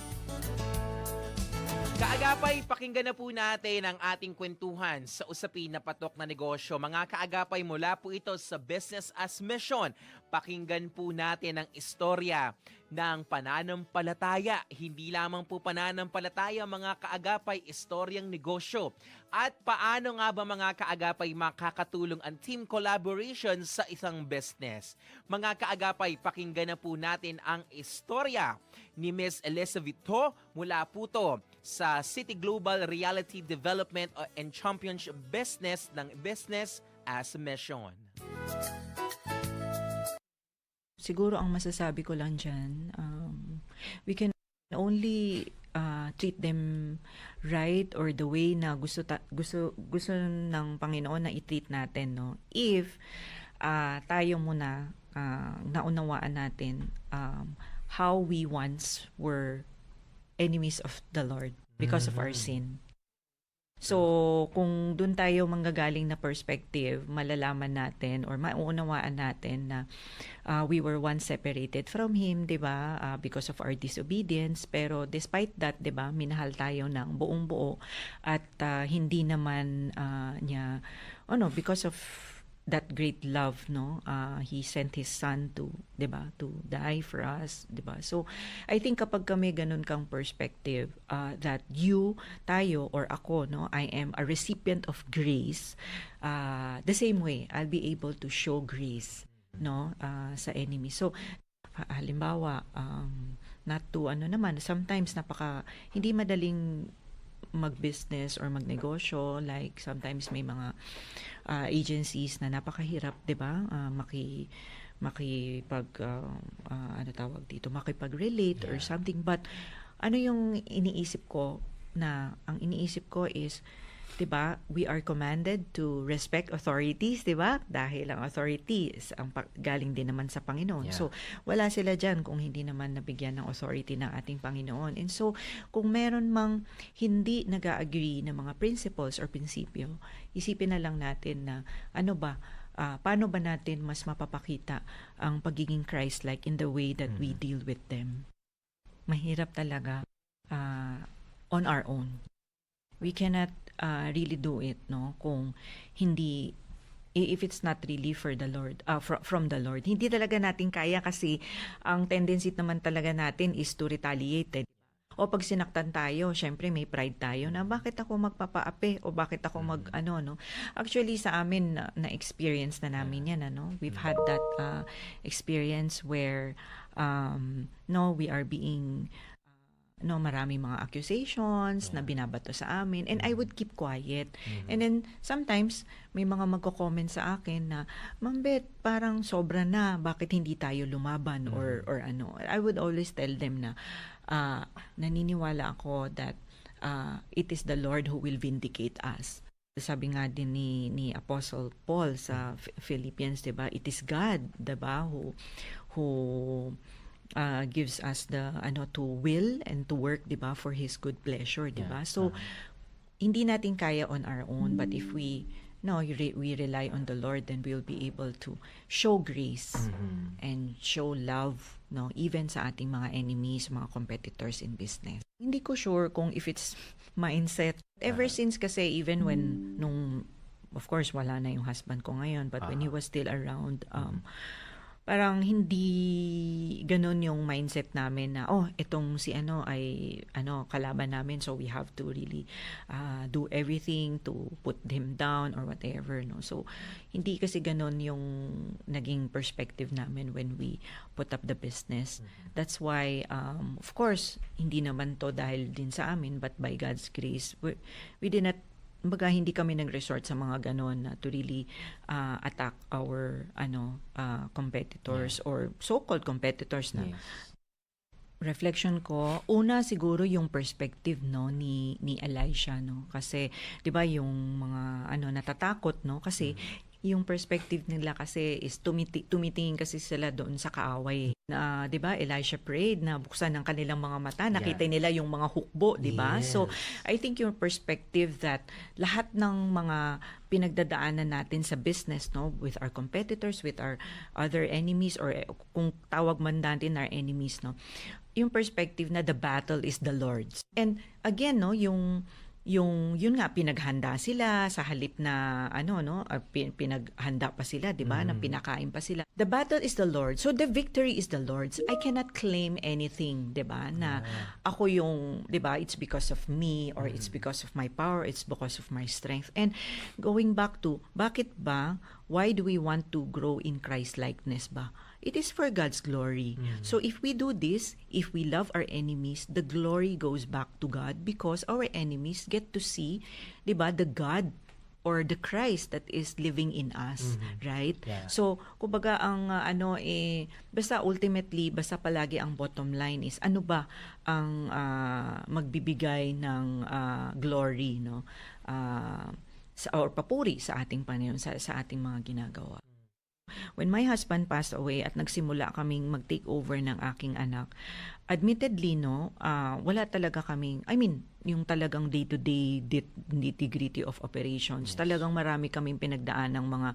S16: Kaagapay, pakinggan na po natin ang ating kwentuhan sa usapin na patok na negosyo. Mga kaagapay, mula po ito sa Business as Mission. Pakinggan po natin ang istorya ng pananampalataya. Hindi lamang po pananampalataya, mga kaagapay, istoryang negosyo. At paano nga ba mga kaagapay makakatulong ang team collaboration sa isang business? Mga kaagapay, pakinggan na po natin ang istorya ni Miss Elizabeth To mula po to sa City Global Reality Development and Championship Business ng Business as Mission.
S17: Siguro ang masasabi ko lang dyan, we can only treat them right or the way na gusto ng Panginoon na i-treat natin, no? If tayo muna naunawaan natin how we once were enemies of the Lord because of our sin. So, kung dun tayo manggagaling na perspective, malalaman natin or mauunawaan natin na we were once separated from Him, di ba? Because of our disobedience. Pero despite that, di ba, minahal tayo ng buong buo at hindi naman niya, because of that great love, no, He sent His Son to, di ba, to die for us, di ba? So, I think kapag kami ganun kang perspective, that tayo, or ako, no, I am a recipient of grace, the same way, I'll be able to show grace, no, sa enemy. So, halimbawa, not to, sometimes hindi madaling mag-business or magnegosyo, like sometimes may mga agencies na napakahirap, 'di ba? Makipag-relate or something, but ang iniisip ko is, 'di ba, we are commanded to respect authorities, 'di ba? Dahil ang authorities ang galing din naman sa Panginoon.
S16: Yeah.
S17: So, wala sila diyan kung hindi naman nabigyan ng authority ng ating Panginoon. And so, kung meron mang hindi nag-agree na mga principles or prinsipyo, isipin na lang natin na paano ba natin mas mapapakita ang pagiging Christ-like in the way that we deal with them. Mahirap talaga on our own. We cannot really do it, no, kung hindi, if it's not really for the Lord, from the Lord. Hindi talaga natin kaya kasi ang tendency naman talaga natin is to retaliate. O pag sinaktan tayo, syempre may pride tayo na bakit ako magpapaapi o bakit ako no. Actually sa amin na experience na namin yan, we've had that experience where we are being no, marami mga accusations na binabato sa amin, and I would keep quiet. And then sometimes may mga magko-comment sa akin na, Ma'am Beth, parang sobra na, bakit hindi tayo lumaban or ano. I would always tell them na naniniwala ako that it is the Lord who will vindicate us. Sabi nga din ni Apostle Paul sa Philippians, 'di ba? It is God, 'di ba, who gives us the to will and to work, 'di ba, for his good pleasure, 'di ba? So hindi natin kaya on our own, but if we rely on the Lord, then we'll be able to show grace and show love, no, even sa ating mga enemies, mga competitors in business. Hindi ko sure kung if it's mindset. Ever since kasi, even when of course wala na yung husband ko ngayon, but when he was still around, parang hindi ganun yung mindset namin na, itong si ay kalaban namin, so we have to really do everything to put him down or whatever, no. So hindi kasi ganun yung naging perspective namin when we put up the business. That's why of course hindi naman to dahil din sa amin, but by God's grace we did not, hindi kami nag-resort sa mga ganon na to really attack our competitors or so-called competitors na. Reflection ko, una siguro yung perspective ni Elisha, no, kasi 'di ba yung mga natatakot, no, kasi yung perspective nila kasi is tumitingin kasi sila doon sa kaaway na, 'di ba, Elisha prayed na buksan ng kanilang mga mata, nakita nila yung mga hukbo, 'di ba? So I think yung perspective that lahat ng mga pinagdadaanan natin sa business, no, with our competitors, with our other enemies, or kung tawag man natin our enemies, no, yung perspective na the battle is the Lord's. And again, no, yun nga, pinaghanda sila sa halip na pinaghanda pa sila, 'di ba, na pinakain pa sila. The battle is the Lord, so the victory is the Lord's. I cannot claim anything, 'di ba, na ako yung, 'di ba, it's because of me or it's because of my power, it's because of my strength. And going back to why do we want to grow in Christ likeness ba? It is for God's glory. So if we do this, if we love our enemies, the glory goes back to God because our enemies get to see, 'di ba, the God or the Christ that is living in us, right? Yeah. So, kumbaga ang basta ultimately, basta palagi ang bottom line is ano ba ang magbibigay ng glory, no? Or papuri sa ating Panginoon, sa ating mga ginagawa. When my husband passed away at nagsimula kaming mag-take over ng aking anak, admittedly, no, wala talaga kaming, yung talagang day-to-day nitty-gritty of operations. Talagang marami kaming pinagdaan ng mga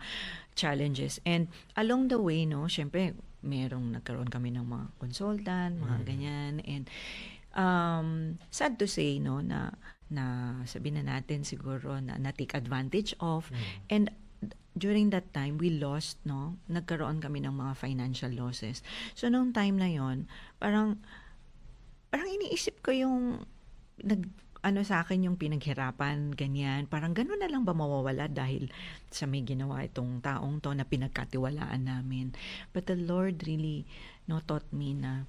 S17: challenges. And along the way, no, syempre, nagkaroon kami ng mga consultant, mga ganyan. And sad to say, no, na sabihin na natin siguro na take advantage of. And during that time, we lost, no? Nagkaroon kami ng mga financial losses. So, nung time na yon, parang iniisip ko yung sa akin yung pinaghirapan, ganyan. Parang gano'n na lang ba mawawala dahil sa may ginawa itong taong to na pinagkatiwalaan namin. But the Lord really taught me na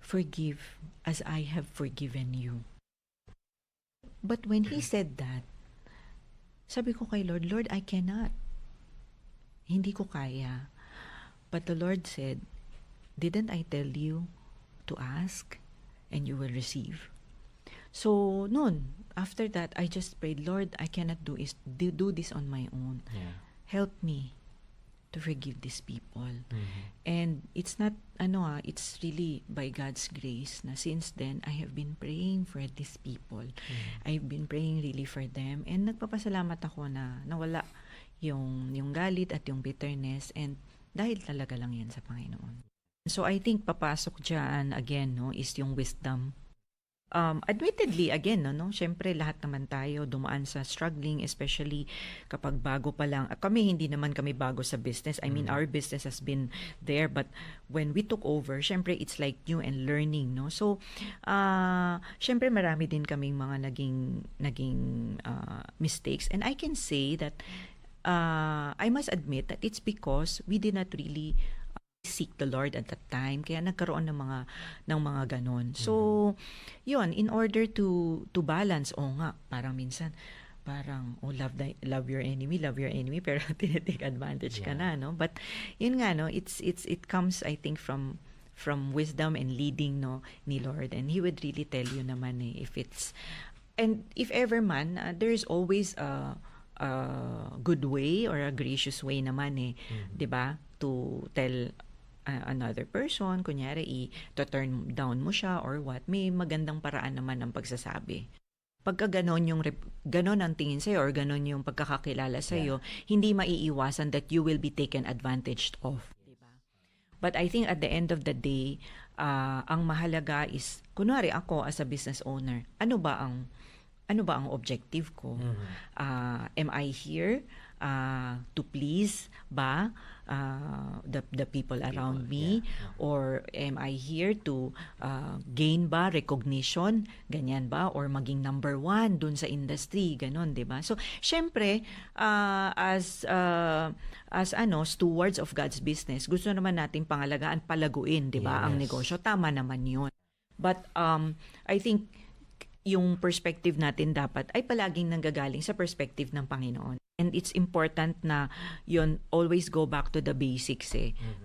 S17: forgive as I have forgiven you. But when He said that, sabi ko kay Lord, I cannot. Hindi ko kaya. But the Lord said, didn't I tell you to ask and you will receive? So, after that, I just prayed, Lord, I cannot do this on my own. Yeah. Help me to forgive these people. And it's not, it's really by God's grace na since then, I have been praying for these people. I've been praying really for them. And nagpapasalamat ako na nawala yung galit at yung bitterness, and dahil talaga lang yan sa Panginoon. So I think papasok dyan again, no, is yung wisdom. Admittedly, again, no, syempre lahat naman tayo dumaan sa struggling, especially kapag bago pa lang. Kami, hindi naman kami bago sa business. I mean, our business has been there, but when we took over, syempre it's like new and learning, no? So, syempre marami din kaming mga naging mistakes. And I can say that I must admit that it's because we did not really seek the Lord at that time, kaya nagkaroon ng mga ganon. So yun, in order to balance, nga parang minsan parang love your enemy, pero tinitake advantage ka na, no? But yun nga, no, it comes, I think, from wisdom and leading, no, ni Lord, and He would really tell you naman if it's, and if ever man, there's always a good way or a gracious way naman 'di ba, to tell another person, kunyari to turn down mo siya or what, may magandang paraan naman ng pagsasabi. Pagka ganon ang tingin sa'yo or ganon yung pagkakakilala sa'yo, hindi maiiwasan that you will be taken advantage of. Diba? But I think at the end of the day, ang mahalaga is, kunwari ako as a business owner, ano ba ang objective ko? Am I here to please ba the people around me, or am I here to gain ba recognition, ganyan ba, or maging number 1 dun sa industry, ganon, 'di ba? So syempre as stewards of God's business, gusto naman nating pangalagaan, palaguin, 'di ba, ang negosyo, tama naman 'yun. But I think yung perspective natin dapat ay palaging nanggagaling sa perspective ng Panginoon. And it's important na yun, always go back to the basics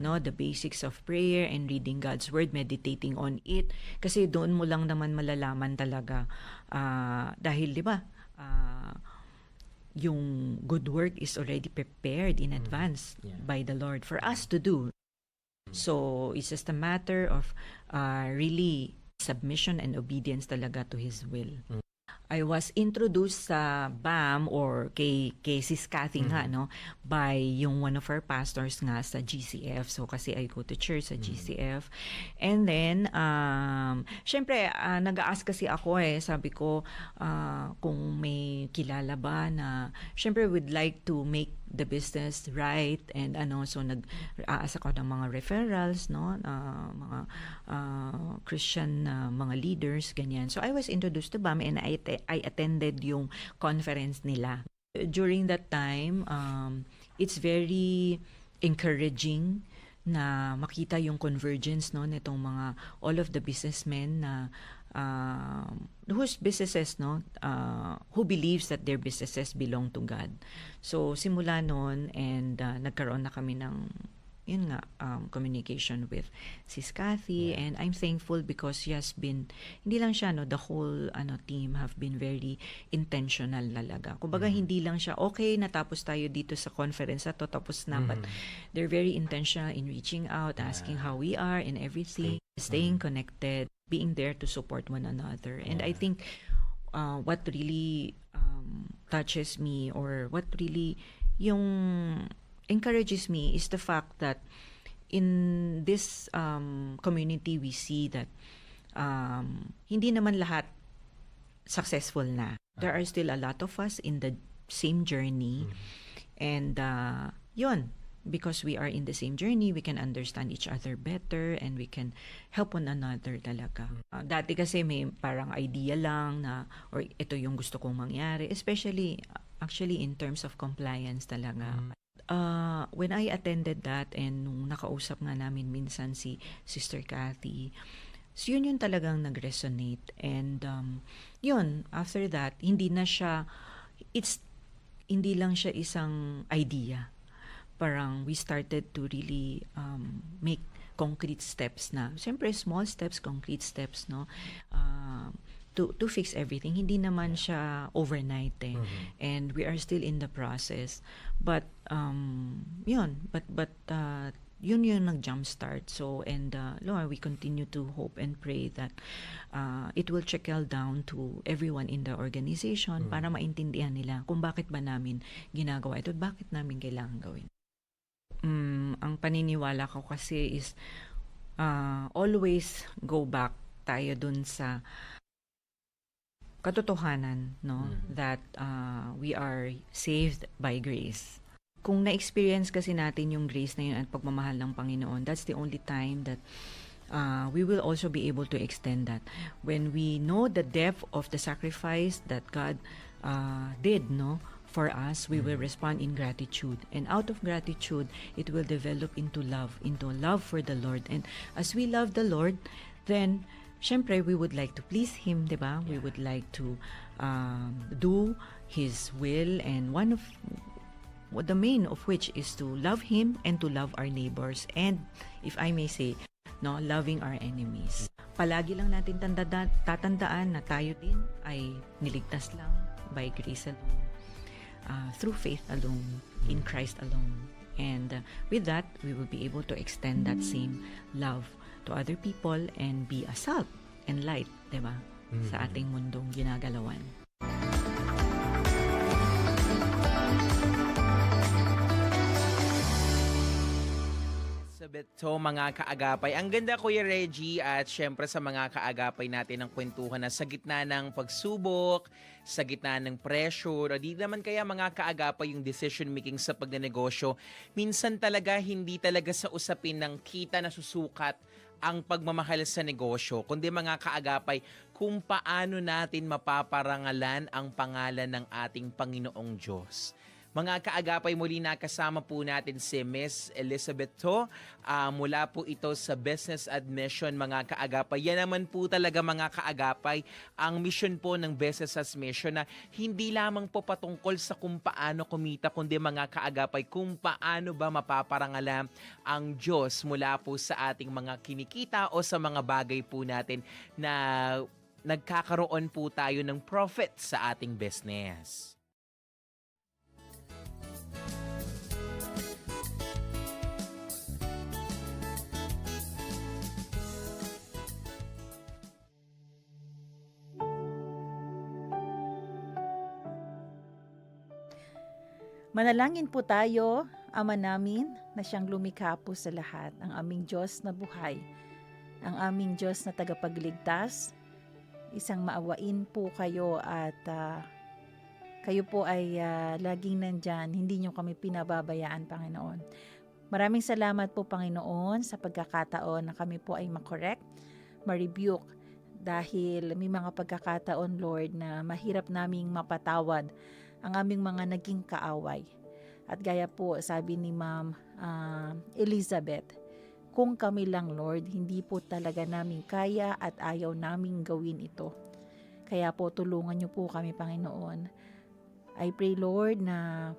S17: no? The basics of prayer and reading God's Word, meditating on it. Kasi doon mo lang naman malalaman talaga. Dahil, di ba, yung good work is already prepared in advance by the Lord for us to do. So, it's just a matter of really submission and obedience talaga to His will. I was introduced sa BAM or kay Sis Cathy nga, no, by yung one of our pastors nga sa GCF. So kasi I go to church sa GCF. And then syempre nag-ask kasi ako sabi ko kung may kilala ba na syempre would like to make the business right, and so nag-aas ako ng mga referrals, no, mga Christian mga leaders, ganyan. So I was introduced to BAM, and I attended yung conference nila. During that time, it's very encouraging na makita yung convergence, no, nitong mga all of the businessmen na whose businesses, no, who believes that their businesses belong to God. So simula noon, and nagkaroon na kami ng communication with Sis Cathy, and I'm thankful because she has been, hindi lang siya, no, the whole team have been very intentional talaga. Kumbaga hindi lang siya, okay, natapos tayo dito sa conference na to, tapos na, but they're very intentional in reaching out, asking how we are and everything, staying connected, being there to support one another. And I think what really touches me, or what really yung encourages me, is the fact that in this community we see that hindi naman lahat successful na. There are still a lot of us in the same journey, and yun, because we are in the same journey, we can understand each other better, and we can help one another talaga. Dati kasi may parang idea lang na, or ito yung gusto kong mangyari, especially actually in terms of compliance talaga. When I attended that, and nung nakausap nga namin minsan si Sister Cathy, so yun talagang nag-resonate. And yun, after that, hindi lang siya isang idea. Parang we started to really make concrete steps na. Siyempre, small steps, concrete steps, no? To fix everything. Hindi naman siya overnight and we are still in the process, but yun yung nag-jumpstart. So, and Lord, we continue to hope and pray that it will trickle down to everyone in the organization para maintindihan nila kung bakit ba namin ginagawa ito, bakit namin kailangan gawin. Ang paniniwala ko kasi is always go back tayo dun sa katotohanan, no, that we are saved by grace. Kung na-experience kasi natin yung grace na yun at pagmamahal ng Panginoon, that's the only time that we will also be able to extend that. When we know the depth of the sacrifice that God did, no, for us, we will respond in gratitude. And out of gratitude, it will develop into love for the Lord. And as we love the Lord, then, syempre, we would like to please Him, di ba? We would like to do His will, and the main of which is to love Him and to love our neighbors. And, if I may say, loving our enemies. Palagi lang natin tatandaan na tayo din ay niligtas lang by grace alone, through faith alone, in Christ alone. And with that, we will be able to extend that same love to other people and be a salt and light, diba? Sa ating mundong ginagalawan.
S16: Sabito, mga kaagapay. Ang ganda, Kuya Reggie, at syempre sa mga kaagapay natin ng kwentuhan na sa gitna ng pagsubok, sa gitna ng pressure, o di naman kaya mga kaagapay yung decision making sa pagnenegosyo, minsan talaga hindi talaga sa usapin ng kita na susukat ang pagmamahal sa negosyo, kundi mga kaagapay, kung paano natin mapaparangalan ang pangalan ng ating Panginoong Diyos. Mga kaagapay, muli nakasama po natin si Miss Elizabeth To. Mula po ito sa Business Admission, mga kaagapay. Yan naman po talaga, mga kaagapay, ang mission po ng Business Admission na hindi lamang po patungkol sa kung paano kumita, kundi mga kaagapay, kung paano ba mapaparangalan ang Diyos mula po sa ating mga kinikita o sa mga bagay po natin na nagkakaroon po tayo ng profit sa ating business.
S6: Manalangin po tayo, Ama namin, na siyang lumikha po sa lahat, ang aming Diyos na buhay, ang aming Diyos na tagapagligtas. Isang maawain po kayo at kayo po ay laging nandyan, hindi nyo kami pinababayaan, Panginoon. Maraming salamat po, Panginoon, sa pagkakataon na kami po ay makorek, ma-rebuke, dahil may mga pagkakataon, Lord, na mahirap naming mapatawad ang aming mga naging kaaway. At gaya po, sabi ni Ma'am Elizabeth, kung kami lang, Lord, hindi po talaga namin kaya at ayaw naming gawin ito. Kaya po, tulungan niyo po kami, Panginoon. I pray, Lord, na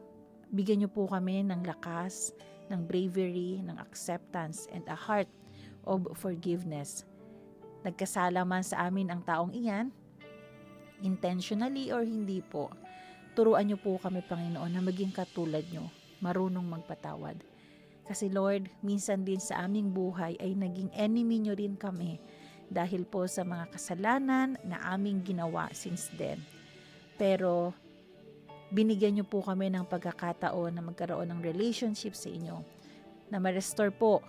S6: bigyan niyo po kami ng lakas, ng bravery, ng acceptance, and a heart of forgiveness. Nagkasala man sa amin ang taong iyan, intentionally or hindi po, turuan niyo po kami, Panginoon, na maging katulad niyo, marunong magpatawad. Kasi Lord, minsan din sa aming buhay ay naging enemy niyo rin kami dahil po sa mga kasalanan na aming ginawa since then. Pero binigyan niyo po kami ng pagkakataon na magkaroon ng relationship sa inyo, na ma-restore po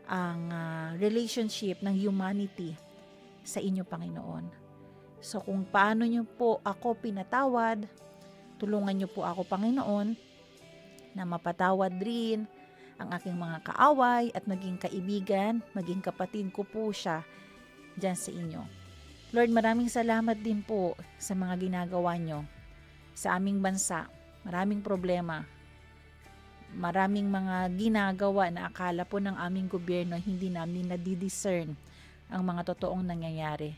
S6: ang relationship ng humanity sa inyo, Panginoon. So kung paano niyo po ako pinatawad, tulungan niyo po ako, Panginoon, na mapatawad rin ang aking mga kaaway at maging kaibigan, maging kapatid ko po siya dyan sa inyo. Lord, maraming salamat din po sa mga ginagawa niyo sa aming bansa. Maraming problema. Maraming mga ginagawa na akala po ng aming gobyerno hindi namin nadidiscern ang mga totoong nangyayari.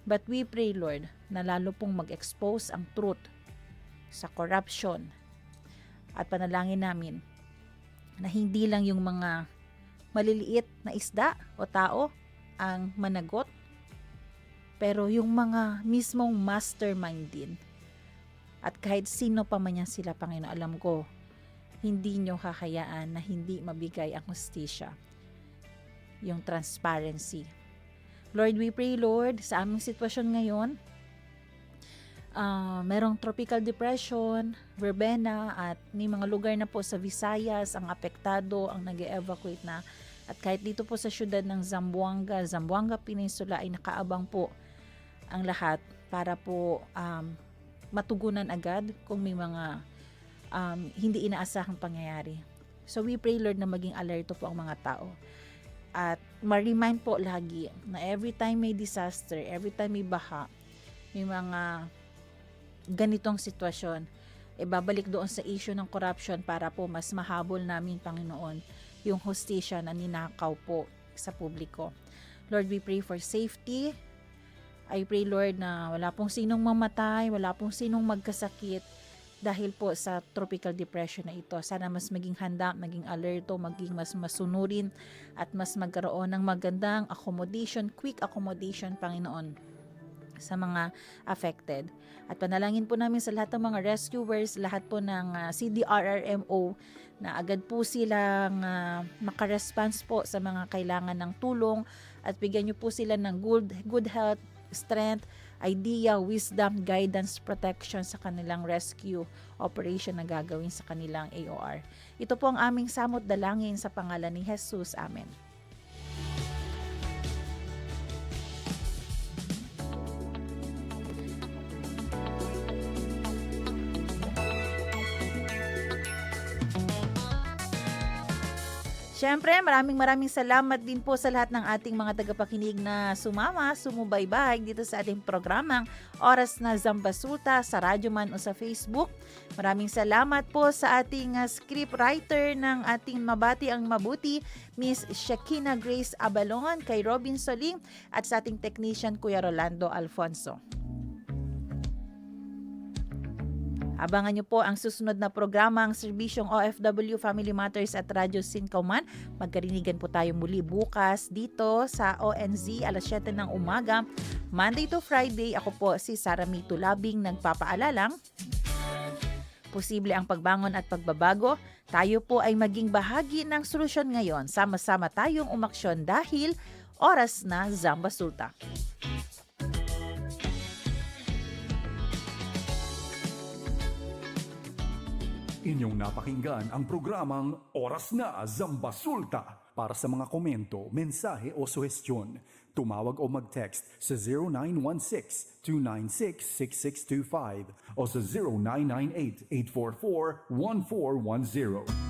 S6: But we pray, Lord, na lalo pong mag-expose ang truth sa corruption, at panalangin namin na hindi lang yung mga maliliit na isda o tao ang managot, pero yung mga mismong mastermind din. At kahit sino pa man yan sila, Panginoon, alam ko, hindi nyo kakayaan na hindi mabigay ang hustisya, yung transparency. Lord, we pray, Lord, sa aming sitwasyon ngayon, merong tropical depression, verbena, at may mga lugar na po sa Visayas ang apektado, ang nag-evacuate na. At kahit dito po sa syudad ng Zamboanga Peninsula ay nakaabang po ang lahat para po matugunan agad kung may mga hindi inaasahang pangyayari. So we pray, Lord, na maging alerto po ang mga tao. At ma-remind po lagi na every time may disaster, every time may baha, may mga ganitong sitwasyon, babalik doon sa issue ng corruption para po mas mahabol namin, Panginoon, yung hustisya na ninakaw po sa publiko. Lord, we pray for safety. I pray, Lord, na wala pong sinong mamatay, wala pong sinong magkasakit dahil po sa tropical depression na ito. Sana mas maging handa, maging alerto, maging mas masunurin at mas magkaroon ng magandang accommodation, quick accommodation, Panginoon, sa mga affected. At panalangin po namin sa lahat ng mga rescuers, lahat po ng CDRRMO na agad po silang makaresponse po sa mga kailangan ng tulong at bigyan niyo po sila ng good health, strength, idea, wisdom, guidance, protection sa kanilang rescue operation na gagawin sa kanilang AOR. Ito po ang aming samot dalangin sa pangalan ni Jesus. Amen. Siyempre, maraming salamat din po sa lahat ng ating mga tagapakinig na sumubaybay dito sa ating programang Oras na Zambasulta sa radyo man o sa Facebook. Maraming salamat po sa ating scriptwriter ng ating Mabati ang Mabuti, Miss Shakina Grace Abalon, kay Robin Soling at sa ating technician Kuya Rolando Alfonso. Abangan niyo po ang susunod na programang Serbisyong OFW Family Matters at Radyo Sinkauman. Magkarinigan po tayo muli bukas dito sa ONZ alas 7 ng umaga. Monday to Friday, ako po si Sara Mito Labing nagpapaalalang posible ang pagbangon at pagbabago. Tayo po ay maging bahagi ng solusyon ngayon. Sama-sama tayong umaksyon dahil oras na Zambasulta.
S1: Inyong napakinggan ang programang Oras na Zambasulta. Para sa mga komento, mensahe o suhestyon, tumawag o mag-text sa 0916-296-6625 o sa 0998-844-1410.